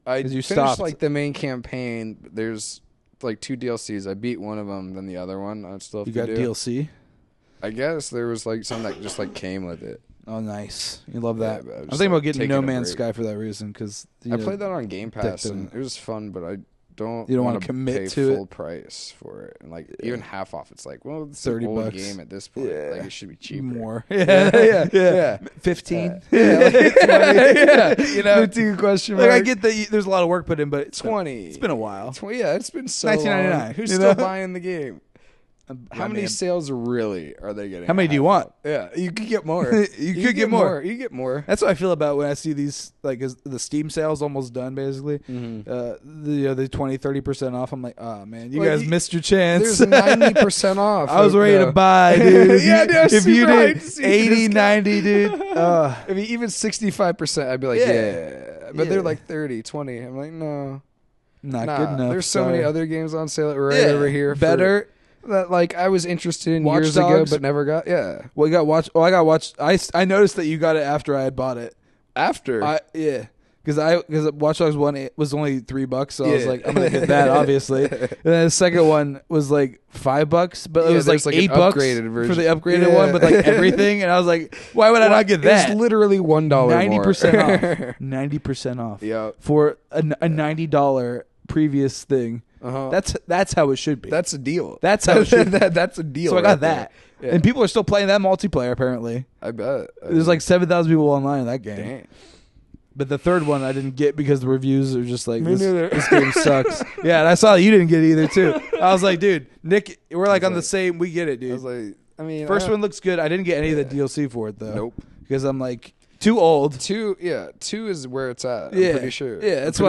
I finished stopped. Like the main campaign. There's like 2 DLCs. I beat one of them, then the other one I still have you to got do. DLC? I guess there was like some that just like came with it. Oh, nice. You love that. Yeah, I'm thinking about getting No Man's Sky for that reason because I played that on Game Pass and it was fun, but I don't. You don't want to commit pay to full price for it, and like even half off. It's like, well, it's $30 an old game at this point. Like it should be cheaper. More. Yeah. 15. Yeah. You know, 15 question mark. Like I get that there's a lot of work put in, but 20. It's been a while. Yeah, it's been so 1999. long. Who's still buying the game? How many sales really are they getting? How many do you want? Yeah, you could get more. you could get more. You get more. That's what I feel about when I see these, like, the Steam sale's almost done, basically. Mm-hmm. The 20-30% off. I'm like, oh, man, you guys missed your chance. There's 90% off. I was ready to buy, dude. Yeah, dude, if you did 80, 90, dude. If you even 65%, I'd be like, yeah. But they're like 30, 20. I'm like, no. Not good enough. There's so many other games on sale over here. Better. That like I was interested in Watch years Dogs? ago, but never got. Yeah. Well, I got Watch. I noticed that you got it after I had bought it. After. Because Watch Dogs 1 was only $3, so I was like, I'm gonna get that obviously. And then the second one was like $5, but it was like $8 for the upgraded one, but like everything. And I was like, why would I not get that? It's literally $1 90% off. 90% off. Yeah. For a $90 previous thing. Uh-huh. That's how it should be. That's a deal. That's how it should be. That's a deal. So I got that. Yeah. And people are still playing that multiplayer, apparently. I bet. There's like 7,000 people online in that game. Dang. But the third one I didn't get because the reviews are just like, this game sucks. Yeah, and I saw that you didn't get it either, too. I was like, dude, Nick, we're like on the same, we get it, dude. I was like, I mean. First one looks good. I didn't get any of the DLC for it, though. Nope. Because I'm like, too old. 2 is where it's at. I'm pretty sure. Yeah, that's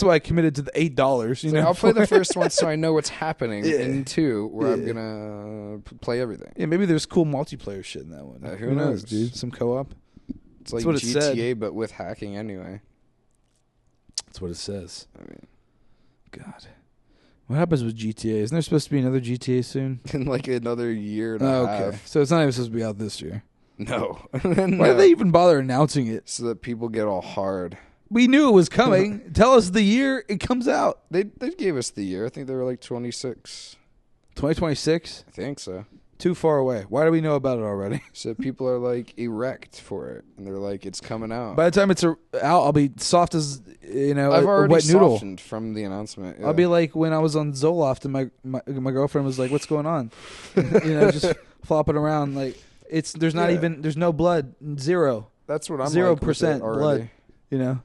why I committed to the $8. You know, I'll play the first one so I know what's happening in 2, where I'm gonna play everything. Yeah, maybe there's cool multiplayer shit in that one. Who knows, dude? Some co-op. It's like what it GTA, said. but with hacking anyway. That's what it says. I mean, God, what happens with GTA? Isn't there supposed to be another GTA soon? In like another year and a half. Okay, so it's not even supposed to be out this year. No. Why did they even bother announcing it? So that people get all hard. We knew it was coming. Tell us the year it comes out. They gave us the year. I think they were like 26. 2026? I think so. Too far away. Why do we know about it already? So people are like erect for it, and they're like, it's coming out. By the time it's out, I'll be soft as I've a already wet noodle. softened from the announcement. Yeah. I'll be like when I was on Zoloft and my girlfriend was like, "What's going on?" Just flopping around like there's no blood, 0. That's what I'm 0% like blood.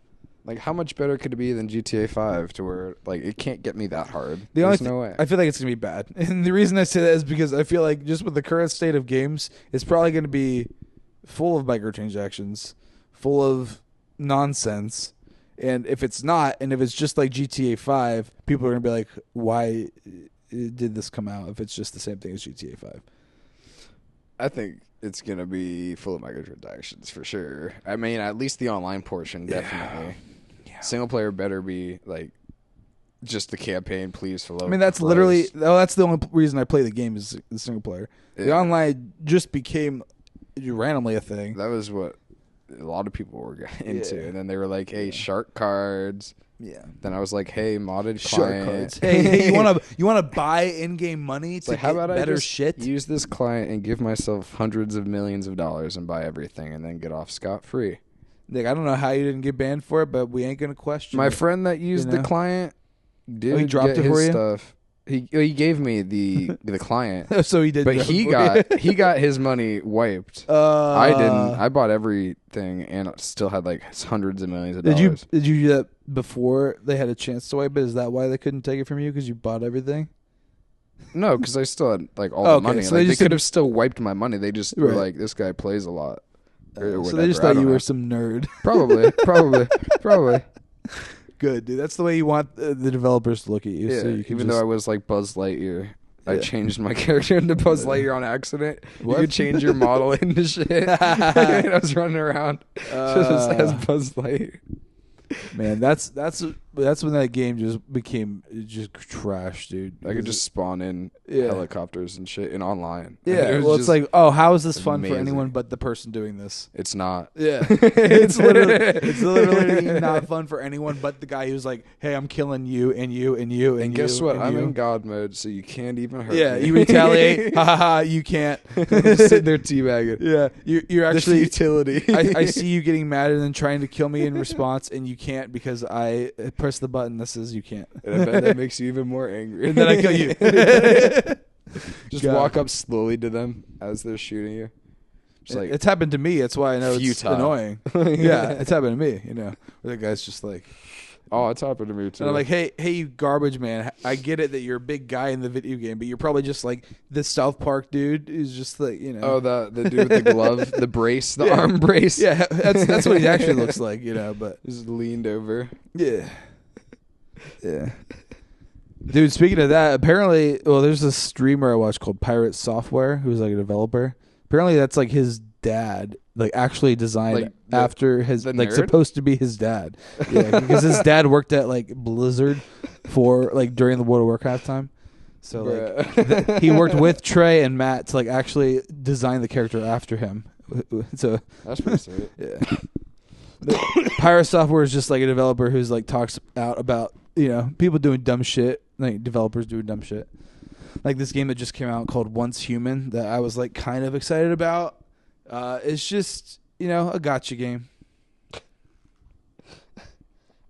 Like, how much better could it be than GTA 5 to where, like, it can't get me that hard? There's no way. I feel like it's going to be bad. And the reason I say that is because I feel like just with the current state of games, it's probably going to be full of microtransactions, full of nonsense. And if it's not, and if it's just like GTA 5, people are going to be like, why did this come out if it's just the same thing as GTA 5? I think it's going to be full of microtransactions for sure. I mean, at least the online portion, definitely. Yeah. Single player better be like just the campaign, please. For low. I mean, that's literally that's the only reason I play the game is the single player. The online just became randomly a thing. That was what a lot of people were into, and then they were like, "Hey, shark cards." Yeah. Then I was like, "Hey, modded shark client. cards. Hey, you wanna buy in-game money to how about better I just shit? Use this client and give myself hundreds of millions of dollars and buy everything, and then get off scot-free." Nick, I don't know how you didn't get banned for it, but we ain't gonna question My it. friend that used the client did he dropped get it his for you? stuff. He gave me the client, so he did. But he got his money wiped. I didn't. I bought everything and still had like hundreds of millions of dollars. Did you do that before they had a chance to wipe it? Is that why they couldn't take it from you because you bought everything? No, because I still had like all the money. So like, they could have still wiped my money. They just were like, "This guy plays a lot." So they just thought you were some nerd. Probably. Good, dude. That's the way you want the developers to look at you. Yeah, so you can even though I was like Buzz Lightyear. I changed my character into Buzz Lightyear on accident. What? You could change your model into shit. And I was running around just as Buzz Lightyear. Man, that's when that game just became just trash, dude. I could just spawn in helicopters and shit and online. Yeah, it's like, oh, how is this fun for anyone but the person doing this? It's not. Yeah, it's literally not fun for anyone but the guy who's like, hey, I'm killing you and you and you and guess you what? and I'm you. in God mode, so you can't even hurt me. Yeah, you retaliate. Ha ha ha! You can't. Sitting there teabagging. Yeah, you're actually the futility. I see you getting mad and then trying to kill me in response, and you can't because I press the button that says you can't. And I bet that makes you even more angry. And then I kill you. Just walk up slowly to them as they're shooting you. Just like, it's happened to me. That's why I know it's annoying. Yeah, it's happened to me. Where the guy's just like, oh, it's happened to me too. And I'm like, hey, you garbage man. I get it that you're a big guy in the video game, but you're probably just like this South Park dude who's just like, Oh, the dude with the glove, the brace, the arm brace. Yeah, that's what he actually looks like, but just leaned over. Yeah. Yeah. Dude, speaking of that, apparently, there's a streamer I watched called Pirate Software who's like a developer. Apparently that's like his dad, like actually designed after his, like supposed to be his dad. Yeah, because his dad worked at like Blizzard for like during the World of Warcraft time. So like he worked with Trey and Matt to like actually design the character after him. So that's pretty sweet. Yeah. Pirate Software is just like a developer who's like talks out about people doing dumb shit, like developers doing dumb shit. Like this game that just came out called Once Human that I was like kind of excited about. It's just a gotcha game.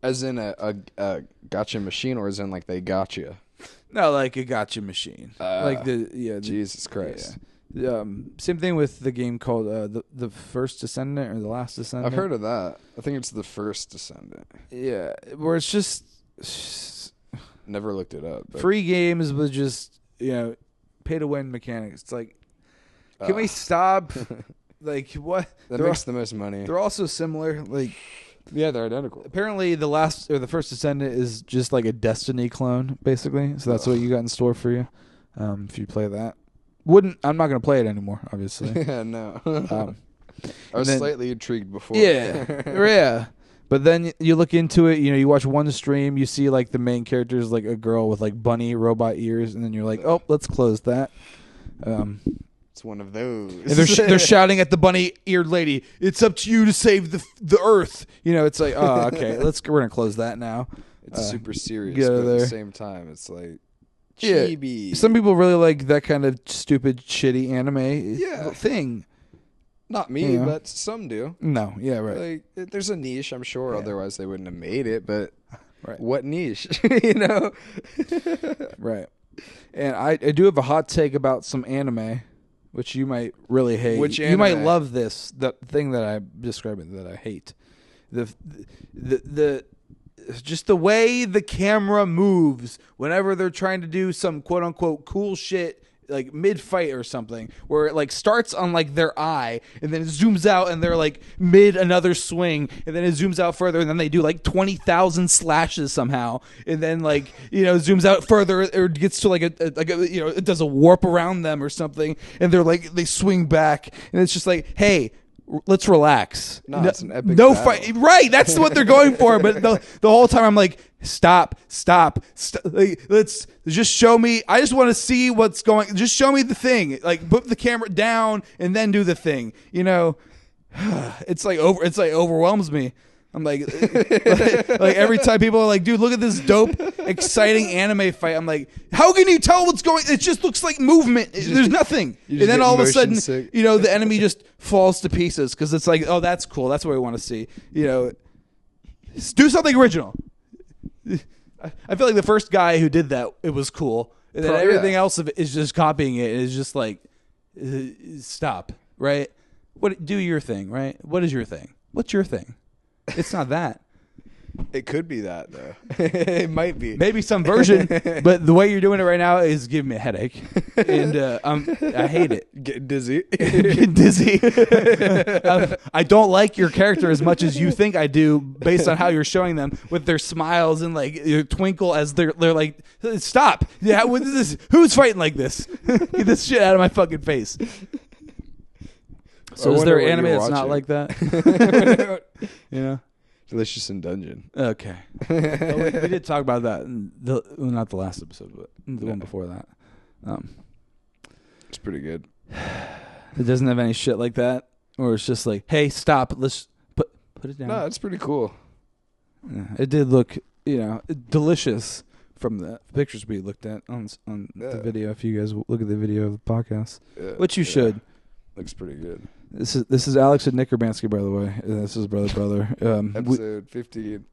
As in a gotcha machine, or as in like they gotcha? No, like a gotcha machine. Jesus Christ. Yeah. Same thing with the game called the First Descendant or the Last Descendant. I've heard of that. I think it's the First Descendant. Yeah, where it's just never looked it up. But. Free games with just pay to win mechanics. It's like, can we stop? Like what? That makes the most money. They're also similar. Like, yeah, they're identical. Apparently, the First Descendant is just like a Destiny clone, basically. So that's what you got in store for you if you play that. I'm not gonna play it anymore, obviously. Yeah, no. I was slightly intrigued before. Yeah, yeah. But then you look into it, you watch one stream, you see like the main character is like a girl with like bunny robot ears, and then you're like, oh, let's close that. It's one of those. And they're shouting at the bunny-eared lady, "It's up to you to save the Earth." It's like, oh, okay, we're gonna close that now. It's super serious, but at the same time, it's like chibi. Yeah. Some people really like that kind of stupid, shitty anime thing. Not me, but some do. No, yeah, right. Like, there's a niche, I'm sure. Yeah. Otherwise, they wouldn't have made it. But what niche, Right. And I do have a hot take about some anime, which you might really hate. Which anime? You might love this. The thing that I'm describing that I hate. The just the way the camera moves whenever they're trying to do some quote unquote cool shit. Like mid-fight or something, where it like starts on like their eye, and then it zooms out, and they're like mid another swing, and then it zooms out further, and then they do like 20,000 slashes somehow, and then like zooms out further, or gets to like a it does a warp around them or something, and they're like they swing back, and it's just like, hey, let's relax. No, it's an epic no battle. fight. Right, that's what they're going for. But the whole time I'm like, stop. Like, let's just show me. I just want to see what's going. Just show me the thing. Like, put the camera down and then do the thing. It's like overwhelms me. I'm like every time people are like, dude, look at this dope, exciting anime fight. I'm like, how can you tell what's going? It just looks like movement. There's nothing. And then all of a sudden, sick. The enemy just falls to pieces because it's like, oh, that's cool. That's what we want to see. Do something original. I feel like the first guy who did that, it was cool. And then everything else of it is just copying it. It's just like, stop, right? Do your thing, right? What is your thing? What's your thing? It's not that. It could be that though. It might be. Maybe some version, but the way you're doing it right now is giving me a headache, and I hate it. Getting dizzy. Getting dizzy. I don't like your character as much as you think I do, based on how you're showing them with their smiles and like your twinkle as they're like, stop. Yeah, what is this? Who's fighting like this? Get this shit out of my fucking face. So is there anime that's not like that? You know? Delicious in Dungeon. Okay. Well, we did talk about that in not the last episode, but the one before that. It's pretty good. It doesn't have any shit like that, or it's just like, hey, stop. Let's put it down. No, it's pretty cool. Yeah, it did look, delicious from the pictures we looked at on the video. If you guys look at the video of the podcast, which you should. Looks pretty good. This is Alex and Nick Urbanski, by the way. This is brother. Episode 15.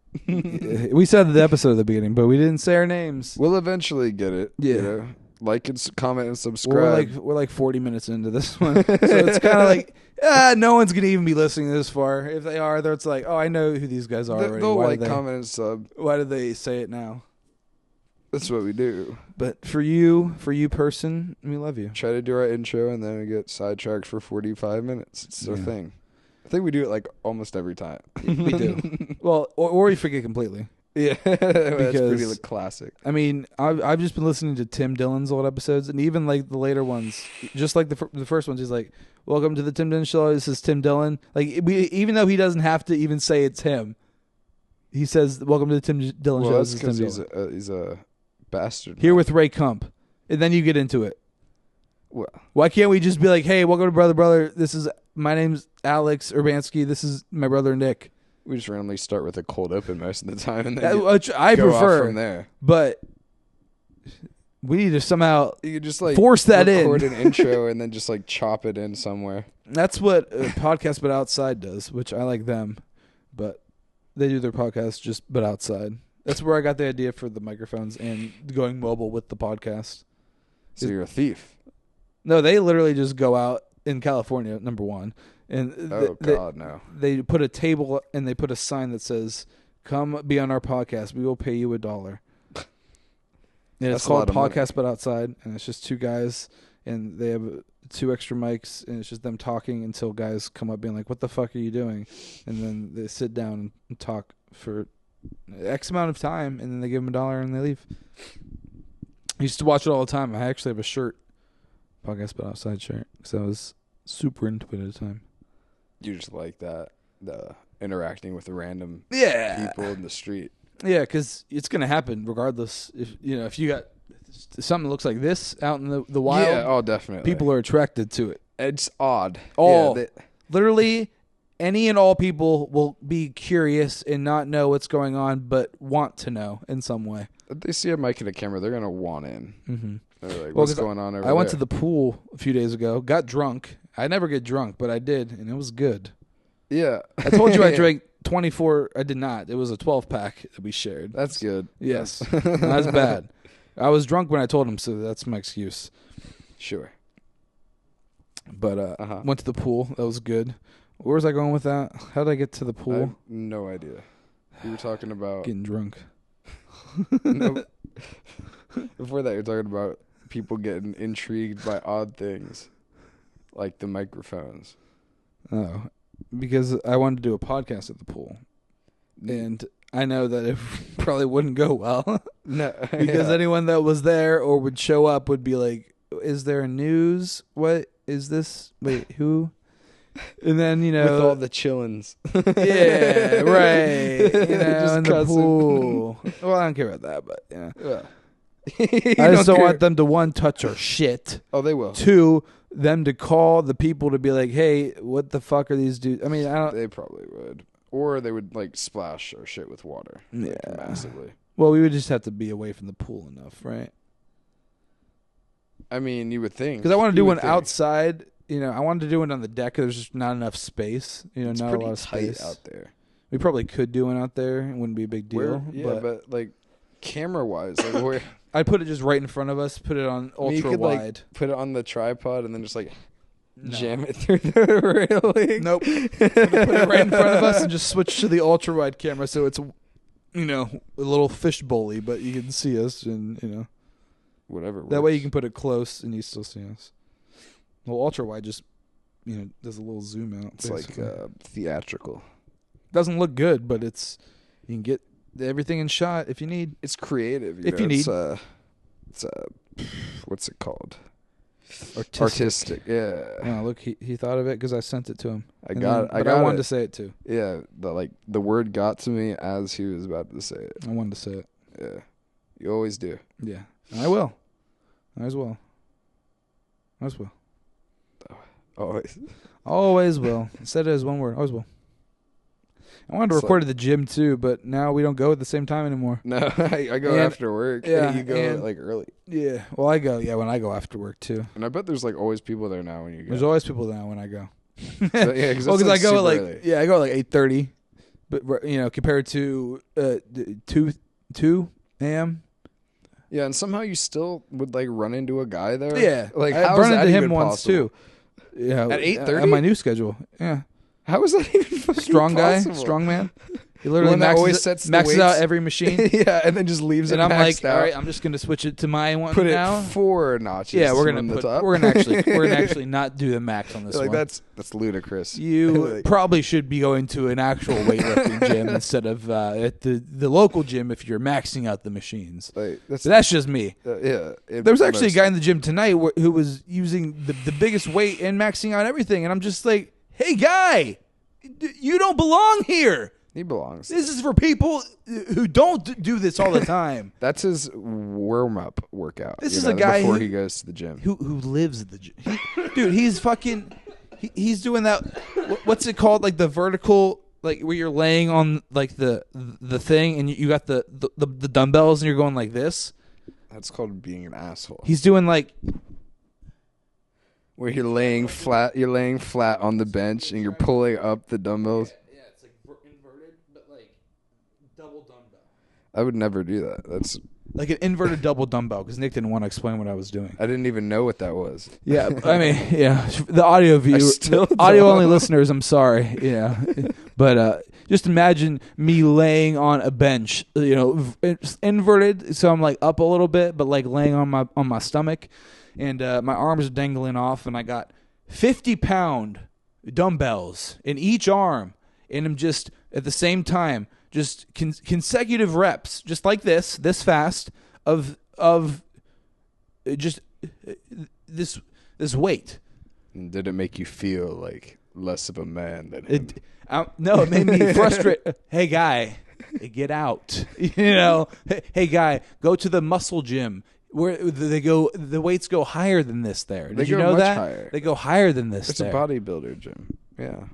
We said the episode at the beginning, but we didn't say our names. We'll eventually get it. Yeah. You know? Like and comment and subscribe. We're like 40 minutes into this one, so it's kind of like no one's gonna even be listening this far. If they are, it's like, oh, I know who these guys are already. They'll comment, and sub. Why did they say it now? That's what we do. But for you person, we love you. Try to do our intro, and then we get sidetracked for 45 minutes. It's our thing. I think we do it like almost every time. We do. Well, or we forget completely. Yeah, that's pretty classic. I mean, I've just been listening to Tim Dillon's old episodes, and even like the later ones, just like the first ones. He's like, "Welcome to the Tim Dillon Show. This is Tim Dillon." Like, even though he doesn't have to even say it's him, he says, "Welcome to the Tim Dillon Show." That's because he's a bastard. Here with Ray Kump, and then you get into it. Well, why can't we just be like, "Hey, welcome to brother. My name's Alex Urbanski. This is my brother Nick." We just randomly start with a cold open most of the time, and then I prefer off from there. But we need to somehow you could just like force that record in. An intro and then just like chop it in somewhere. That's what Podcast But Outside does, which I like them, but they do their podcast but outside. That's where I got the idea for the microphones and going mobile with the podcast. So you're a thief? No, they literally just go out in California, number one. And no. They put a table and they put a sign that says, "Come be on our podcast. We will pay you $1." And it's called Podcast But Outside, and it's just two guys, and they have 2 extra mics, and it's just them talking until guys come up being like, "What the fuck are you doing?" And then they sit down and talk for X amount of time, and then they give them $1 and they leave. I used to watch it all the time. I actually have a shirt, Podcast But Outside shirt, because I was super into it at the time. You just like that, the interacting with the random people in the street. Yeah, because it's gonna happen regardless. If you got something that looks like this out in the wild, definitely, people are attracted to it. It's odd. Literally, any and all people will be curious and not know what's going on, but want to know in some way. If they see a mic and a camera, they're gonna want in. Mm-hmm. They're like, what's going on over there? I went to the pool a few days ago, got drunk. I never get drunk, but I did, and it was good. Yeah. I told you I drank 24. I did not. It was a 12-pack that we shared. That's good. Yes. That's bad. I was drunk when I told him, so that's my excuse. Sure. But went to the pool. That was good. Where was I going with that? How did I get to the pool? I have no idea. You were talking about... Getting drunk. No. Before that, you were talking about people getting intrigued by odd things. Like the microphones. Oh, because I wanted to do a podcast at the pool. And I know that it probably wouldn't go well. No. Because anyone that was there or would show up would be like, is there a news? What is this? Wait, who? And then, with all the chillins. Yeah, right. Just in the pool. Well, I don't care about that, but yeah. I just don't want them to, 1, touch our shit. Oh, they will. 2, them to call the people to be like, hey, what the fuck are these dudes? I mean, They probably would. Or they would, like, splash our shit with water. Yeah. Like, massively. Well, we would just have to be away from the pool enough, right? I mean, you would think. Because I want to do one outside. I wanted to do it on the deck. There's just not enough space. It's not pretty a lot of space tight out there. We probably could do one out there. It wouldn't be a big deal. But like, camera-wise, like, where... I'd put it just right in front of us. Put it on ultra wide. Like, put it on the tripod and then just like jam it through the railing. Nope. Put it right in front of us and just switch to the ultra wide camera so it's a little fish bowly, but you can see us, and Whatever. that way you can put it close and you still see us. Well, ultra wide just does a little zoom out. It's basically. like theatrical. Doesn't look good, but you can get everything in shot if you need. It's creative. You need. It's what's it called? Artistic. Yeah. Oh, look, he thought of it because I sent it to him. I wanted to say it too. Yeah, the word got to me as he was about to say it. I wanted to say it. Yeah, you always do. Yeah, I will. As well. Always. Always will. I said it as one word. Always will. I wanted to record at the gym too, but now we don't go at the same time anymore. No, I go after work. Yeah, you go like early. Yeah. Well, I go. Yeah, when I go after work too. And I bet there's like always people there now when you go. There's always people there now when I go. So, yeah, because I go at early. I go at like 8:30, but compared to 2 a.m. Yeah, and somehow you still would like run into a guy there. Yeah, like I how run is that into him even once possible? too. Yeah, At 8:30 on my new schedule. Yeah, how is that even fucking strong guy, possible? strong man. He literally maxes out every machine. Yeah, and then just leaves it. And I'm like, maxed out. all right, I'm just gonna switch it to my one Put now. it 4 notches. Yeah, we're from the gonna top. we're gonna actually not do the max on this like one. that's ludicrous. You probably should be going to an actual weightlifting gym instead of at the local gym if you're maxing out the machines. Like, that's just me. Yeah. There was actually a guy in the gym tonight who was using the biggest weight and maxing out everything, and I'm just like, hey, guy, you don't belong here. He belongs. This is for people who don't do this all the time. That's his warm-up workout. This is a guy before he goes to the gym. Who lives at the gym. Dude, he's fucking... He's doing that... What's it called? Like the vertical... Like where you're laying on like the thing and you got the dumbbells and you're going like this. That's called being an asshole. He's doing like... Where you're laying flat on the bench and you're pulling up the dumbbells. I would never do that. That's like an inverted double dumbbell because Nick didn't want to explain what I was doing. I didn't even know what that was. Yeah, I mean, yeah, the audio audio only listeners. I'm sorry, yeah, but just imagine me laying on a bench, it's inverted, so I'm like up a little bit, but like laying on my stomach, and my arms are dangling off, and I got 50-pound dumbbells in each arm, and I'm just at the same time. Just consecutive reps, just like this fast of just this weight. Did it make you feel like less of a man than him? No, it made me frustrated. Hey guy, get out. Hey guy, go to the muscle gym where the weights go higher than this. There, did you know that? Higher. They go higher than this. It's there. a bodybuilder gym. Yeah.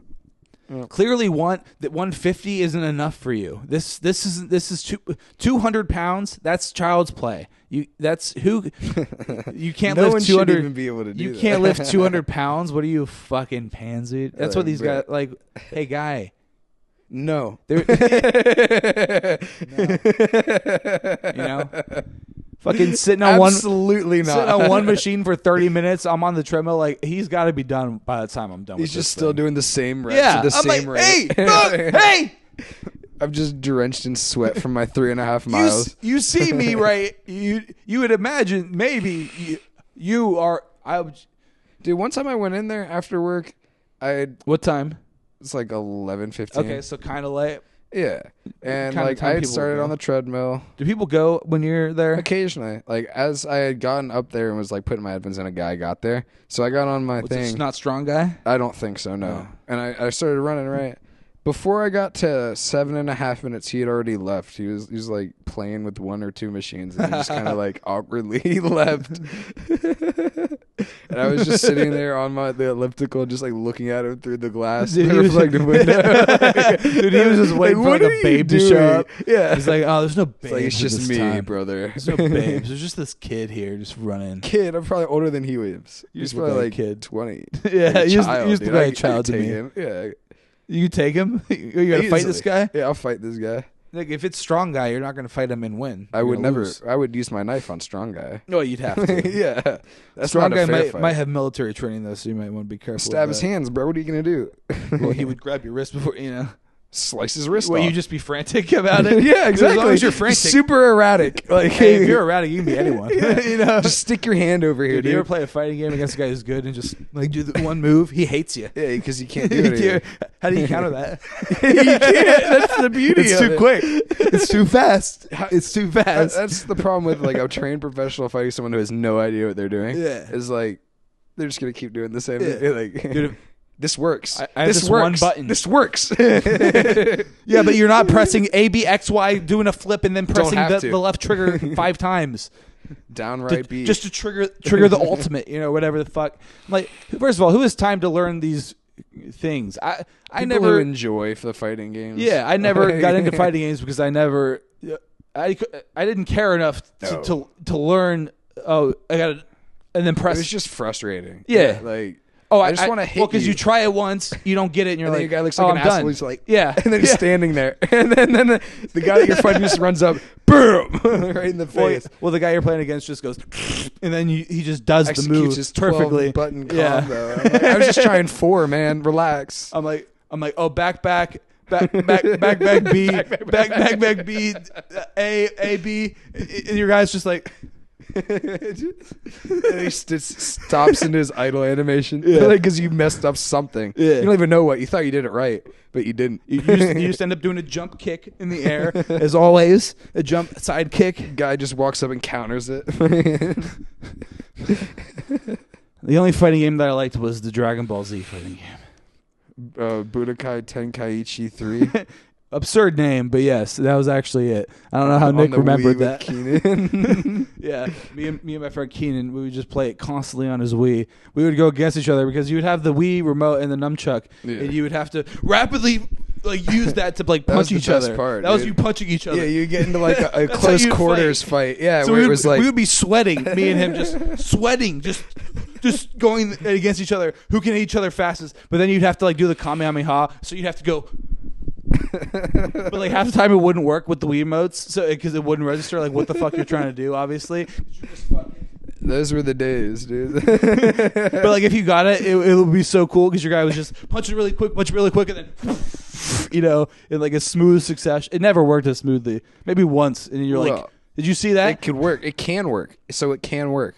Clearly, 150 isn't enough for you. This is 200 pounds. That's child's play. You can't no lift one 200. Should even be able to do you that. can't lift 200 pounds. What are you, fucking pansy? That's what these guys like. Hey guy, no. Fucking sitting on Absolutely not. Sitting on one machine for 30 minutes. I'm on the treadmill. Like he's got to be done by the time I'm done. He's with just this still thing. doing the same reps. Yeah, at the I'm same like, rate. hey, look, hey. I'm just drenched in sweat from my 3.5 miles. You see me, right? You would imagine maybe you are. Dude, one time I went in there after work. What time? It's like 11:15. Okay, so kind of late. Yeah, and Kinda like time I had people started go. on the treadmill. Do people go when you're there? Occasionally, like as I had gotten up there and was like putting my headphones in, a guy got there, so I got on my thing. It's not strong guy. I don't think so, no. And I started running right. Before I got to 7.5 minutes, he had already left. He was like playing with 1 or 2 machines and he just kind of like awkwardly left. And I was just sitting there on the elliptical, just like looking at him through the glass, Dude, the reflective window. Dude, he was just waiting for like a babe to show up. Yeah, he's like, oh, there's no babes. It's just me, time. brother. There's no babes. There's just this kid here just running. Kid, I'm probably older than he was. He's look probably like a kid. 20. Yeah, like you used to look like a child to take me. him. Yeah. You take him? You gotta fight this guy? Yeah, I'll fight this guy. Like if it's strong guy, you're not gonna fight him and win. I would never. I would use my knife on strong guy. No, you'd have to. Yeah, that's strong not a guy fair fight. might have military training though, so you might want to be careful. Stab his hands, bro. What are you gonna do? Well, he would grab your wrist before slice his wrist Will off. you just be frantic about it? Yeah, exactly. As long as you're frantic. Super erratic. Like, Hey, if you're erratic, you can be anyone. You know? just stick your hand over here, Dude, dude. you ever play a fighting game against a guy who's good and just like do the one move? He hates you. Yeah, because you can't do it. How do you counter that? You can't. That's the beauty. It's of too it. quick. It's too fast. It's too fast. That's the problem with like a trained professional fighting someone who has no idea what they're doing. Yeah. Is like they're just gonna keep doing the same Yeah. thing. Like, Dude, this works. I have this one button. This works. yeah, but you're not pressing A, B, X, Y, doing a flip, and then pressing have to. the left trigger 5 times. Downright B. Just to trigger the ultimate, whatever the fuck. Like, first of all, who has time to learn these things? I People never who enjoy the fighting games. Yeah, I never got into fighting games because I didn't care enough to learn. Oh, I got to, and then press. It was just frustrating. Yeah. Like. Oh, I just want to hit because you try it once, you don't get it, and you're and then like, your guy looks like oh, an I'm asshole. done. He's like, yeah, and then he's standing there, and then the guy that you're fighting just runs up, boom, right in the face. Well, the guy you're playing against just goes, and then he just does the move his perfectly. 12-button Yeah. combo. I'm like, I was just trying 4, man. Relax. I'm like, oh, back, B, back, B, A, B, and your guy's just like. And he just stops into his idle animation because you messed up something. Yeah. You don't even know what. You thought you did it right, but you didn't. You just end up doing a jump kick in the air, as always. A jump side kick. Guy just walks up and counters it. The only fighting game that I liked was the Dragon Ball Z fighting game. Budokai Tenkaichi 3. Absurd name, but yes, that was actually it. I don't know how Nick remembered that. Keenan. Yeah, me and my friend Keenan, we would just play it constantly on his Wii. We would go against each other because you would have the Wii remote and the nunchuck, and you would have to rapidly use that to punch was the each best other. part, that was dude. you punching each other. Yeah, you get into like a close quarters fight. Yeah, So where we it would, was like we would be sweating, me and him just sweating, just going against each other. Who can hit each other fastest? But then you'd have to do the Kamehameha, so you'd have to go. But half the time it wouldn't work with the Wii emotes, so because it wouldn't register what the fuck you're trying to do. Obviously, those were the days, dude. but if you got it, it would be so cool because your guy was just punch it really quick, and then in a smooth succession. It never worked as smoothly. Maybe once, and you're Well, did you see that? It could work. It can work. So it can work.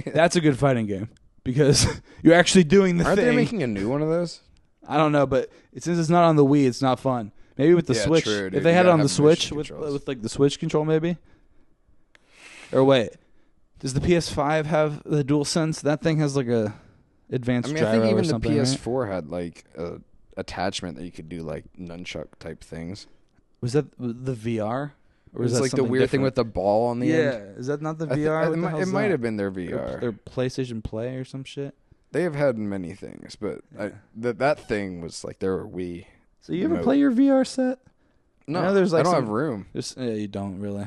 That's a good fighting game because you're actually doing the Aren't thing. they making a new one of those? I don't know, but since it's not on the Wii, it's not fun. Maybe with the Switch. True, dude. If they You had it gotta on the have Switch motion with controls. the Switch control, maybe. Or wait, does the PS5 have the DualSense? That thing has a advanced I mean, gyro I think even or the something. PS4 had a attachment that you could do nunchuck type things. Was that the VR? Or It was that the something weird thing different? with the ball on the end. Yeah, is that not the I thi- VR? it What the mi- hell it is might that? have been their VR. Or PlayStation Play or some shit. They have had many things, but that thing was their Wii. So you ever remote. play your VR set? No, I know there's I don't some- have room. You don't really.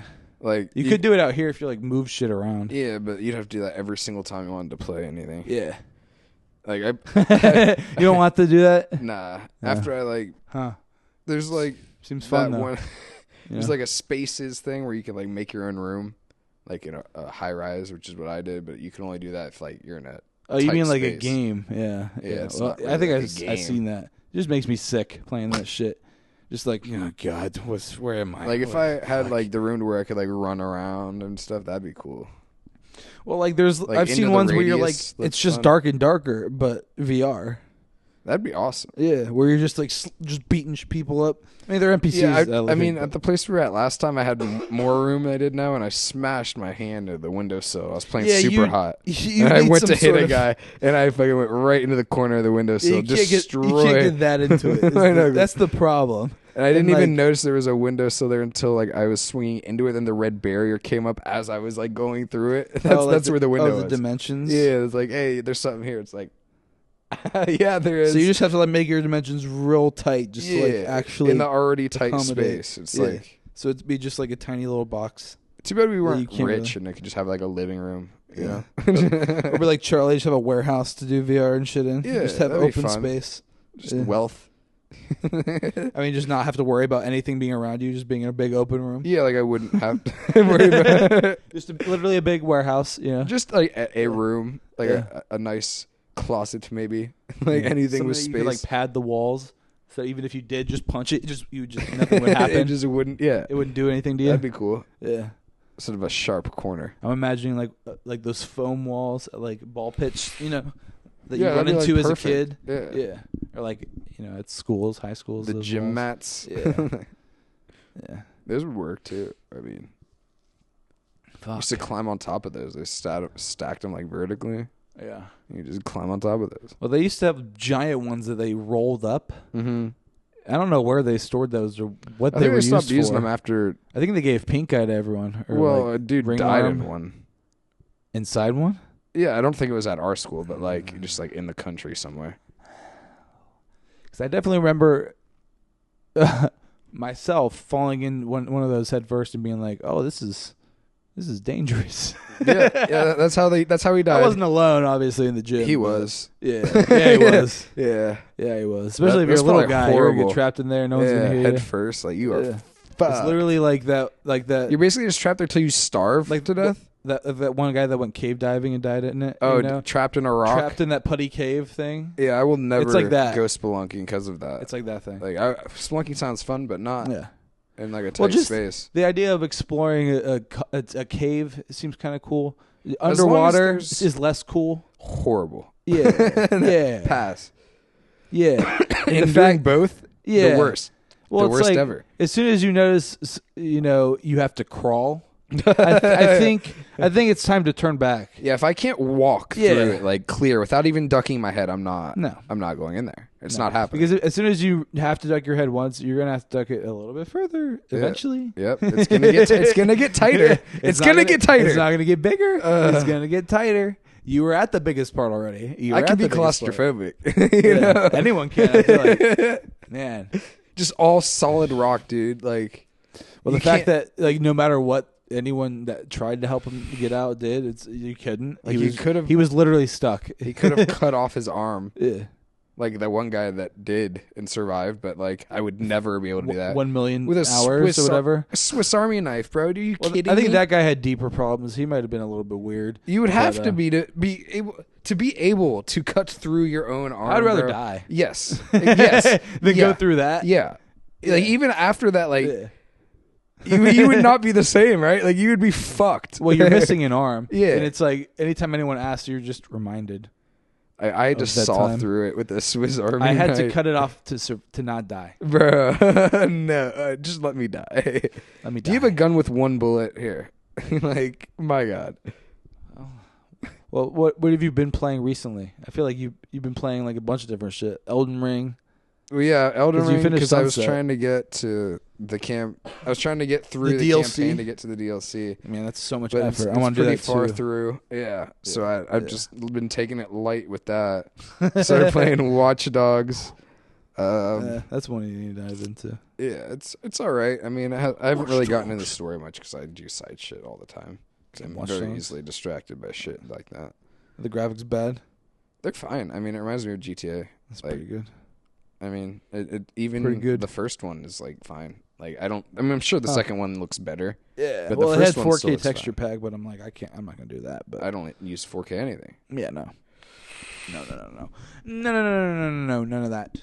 You could do it out here if you move shit around. Yeah, but you'd have to do that every single time you wanted to play anything. Yeah. I You don't want to do that? nah. Yeah. After I Huh. there's Seems fun that though. one. Yeah. There's a spaces thing where you can make your own room, in a high rise, which is what I did. But you can only do that if you're in a. Oh, you tight mean a space. game? Yeah. Yeah, it's Well, not I think really I've game. seen that. It just makes me sick playing that shit. Just oh God, where am I? If I had the room to where I could run around and stuff, that'd be cool. Well, there's I've into seen the ones where you're radius, it's that's just fun. dark and darker, but VR. That'd be awesome. Yeah, where you're just just beating people up. I mean, they're NPCs. Yeah, I mean, at the place we were at last time, I had more room than I did now, and I smashed my hand into the windowsill. I was playing super hot. You and I need went to some hit sort a of- guy, and I fucking went right into the corner of the windowsill. You can't Destroyed. get that into it. I know. That's the problem. And I didn't And, even notice there was a windowsill there until I was swinging into it, and the red barrier came up as I was going through it. That's where the window the was. dimensions. Yeah, it's hey, there's something here. It's yeah, there is. So you just have to make your dimensions real tight, just to actually in the already tight accommodate. space. It's so it'd be just a tiny little box. too bad we you weren't can't rich really- and I could just have a living room. You know? Or be like Charlie, just have a warehouse to do VR and shit in. Yeah, just have that'd be open fun. space. Just Yeah. wealth. I mean, just not have to worry about anything being around you, just being in a big open room. Yeah, I wouldn't have to worry about Just literally a big warehouse, just a room, Yeah. a nice closet maybe, anything with Something space. you could pad the walls So even if you did just punch it, nothing would happen. It just wouldn't. Yeah, it wouldn't do anything to you. that'd be cool. Yeah. Sort of a sharp corner. I'm imagining like those foam walls, like ball pitch, that you Yeah, run that'd be, into like, as a perfect. kid. Yeah. Or like at schools, high schools. The those gym walls. mats. Yeah. Yeah. Those would work too. I mean, I used to climb on top of those. They stacked them like vertically. Yeah. You just climb on top of those. Well, they used to have giant ones that they rolled up. Mm-hmm. I don't know where they stored those or what I they think were they stopped used using for. them after. I think they gave pink eye to everyone. Or Well, a dude died ringworm. in one. Inside one? Yeah, I don't think it was at our school, but like just like in the country somewhere. Because I definitely remember myself falling in one of those head first and being like, "Oh, this is dangerous." yeah, that's how he died. I wasn't alone, obviously, in the gym. He but- was. Yeah, he was. Yeah. Yeah, he was. Especially if That's you're a little probably guy, you're gonna horrible. get trapped in there. No one's gonna hear head you. first, like you are. Yeah. Fucked. It's literally like that. You're basically just trapped there till you starve to death. That one guy that went cave diving and died in it. Oh, trapped in a rock. Trapped in that putty cave thing. Yeah, I will never It's like that. go spelunking because of that. It's like that thing. Like spelunking sounds fun, but not in like a tight just space. The idea of exploring a cave seems kind of cool. As long Underwater as is less cool. Horrible. Yeah, yeah, Pass. Yeah. And doing both, yeah. the worst. Well, The it's worst like, ever. As soon as you notice, you have to crawl. I think it's time to turn back. Yeah, if I can't walk through it like clear without even ducking my head, I'm not going in there. It's not happening. Because as soon as you have to duck your head once, you're gonna have to duck it a little bit further eventually. Yep, it's gonna get tighter. It's gonna get tighter. It's not gonna get bigger. It's gonna get tighter. You were at the biggest part already. I can be claustrophobic. Anyone can. I feel like, man, just all solid rock, dude. Like, well, the fact that like no matter what anyone that tried to help him get out did, you couldn't. Like He was literally stuck. He could have cut off his arm. Yeah. Like that one guy that did and survived, but like I would never be able to do that. 1 million with a hours or whatever. A Swiss Army knife, bro. Are you kidding me? I think that guy had deeper problems. He might have been a little bit weird. You would have to be able to cut through your own arm. I'd rather bro. die. Yes. Yes. Than go through that. Yeah. Like even after that, like you would not be the same, right? Like you would be fucked. Well, you're missing an arm. Yeah. And it's like anytime anyone asks, you're just reminded. I had to saw through it with the Swiss Army I had knife. to cut it off to not die. Bro, no, just let me die. Let me die. Do you have a gun with one bullet here? Like, my God. Oh. Well, what have you been playing recently? I feel like you've been playing like a bunch of different shit. Elden Ring. Well, yeah, Elden Ring, because I was Sunset. trying to get to the camp. I was trying to get through the DLC? campaign to get to the DLC. Man, that's so much But effort. it's I want to do pretty that far too. through. Yeah. So I've just been taking it light with that. Started playing Watch Dogs. That's one you need to dive into. Yeah, it's all right. I mean, I haven't really gotten into the story much because I do side shit all the time. 'Cause I'm very easily distracted by shit like that. The graphics bad? They're fine. I mean, it reminds me of GTA. That's Like, pretty good. I mean, even Pretty good. the first one is like fine. Like I'm sure the second one looks better. Yeah, But well, the it had first one still 4K looks texture fine. pack, but I'm like, I'm not gonna do that. But I don't use 4K anything. yeah, no, none of that.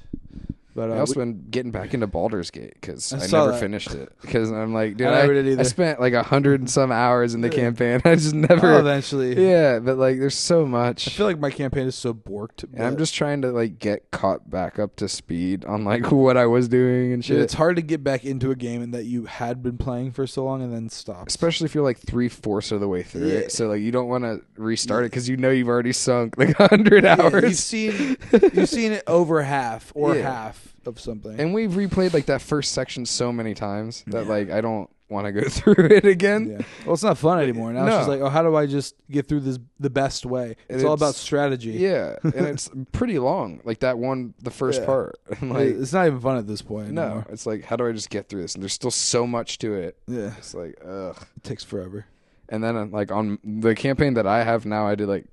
But I also been getting back into Baldur's Gate because I saw never that. finished it because I'm like, dude, I never did either. I spent like 100 and some hours in the campaign. I just never. eventually. Yeah, but like, there's so much. I feel like my campaign is so borked. And I'm just trying to like get caught back up to speed on like what I was doing and shit. Dude, it's hard to get back into a game and that you had been playing for so long and then stop. Especially if you're like 3/4 of the way through it. So like you don't want to restart it because you know you've already sunk like 100 hours. You've seen it over half or half of something. And we've replayed like that first section so many times that like I don't want to go through it again. Yeah. Well, it's not fun anymore. Now it's just like, how do I just get through this the best way? It's all about strategy. Yeah, and it's pretty long. Like that one, the first part. Like, it's not even fun at this point no, anymore. it's like, how do I just get through this? And there's still so much to it. Yeah. It's like, ugh. It takes forever. And then like on the campaign that I have now, I did like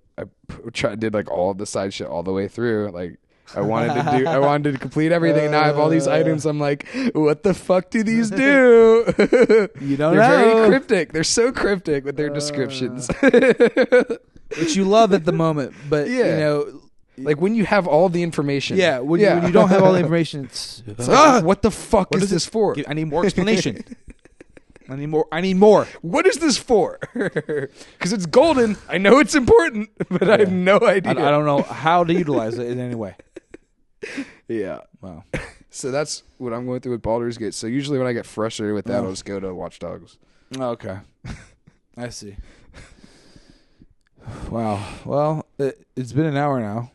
did like all of the side shit all the way through. Like I wanted to complete everything. And now I have all these items. I'm like, what the fuck do these do? You don't They're know. very cryptic. They're so cryptic with their descriptions. Which you love at the moment, but you know, Like when you have all the information. Yeah, when you don't have all the information, it's what the fuck is this for? I need more explanation. I need more. What is this for? Because it's golden. I know it's important, but I have no idea. I don't know how to utilize it in any way. Yeah. Wow. So that's what I'm going through with Baldur's Gate. So usually when I get frustrated with that, I'll just go to Watch Dogs. Okay. I see. Wow. Well, it's been an hour now.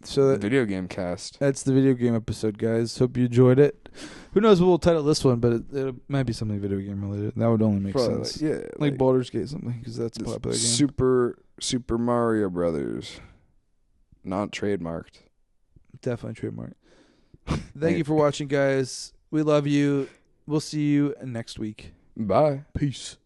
So Video game cast. That's the video game episode, guys. Hope you enjoyed it. Who knows what we'll title this one, but it might be something video game related. That would only make sense. Like Baldur's Gate something, because that's a popular game. Super Mario Brothers. Not trademarked. Definitely trademarked. Thank you for watching, guys. We love you. We'll see you next week. Bye. Peace.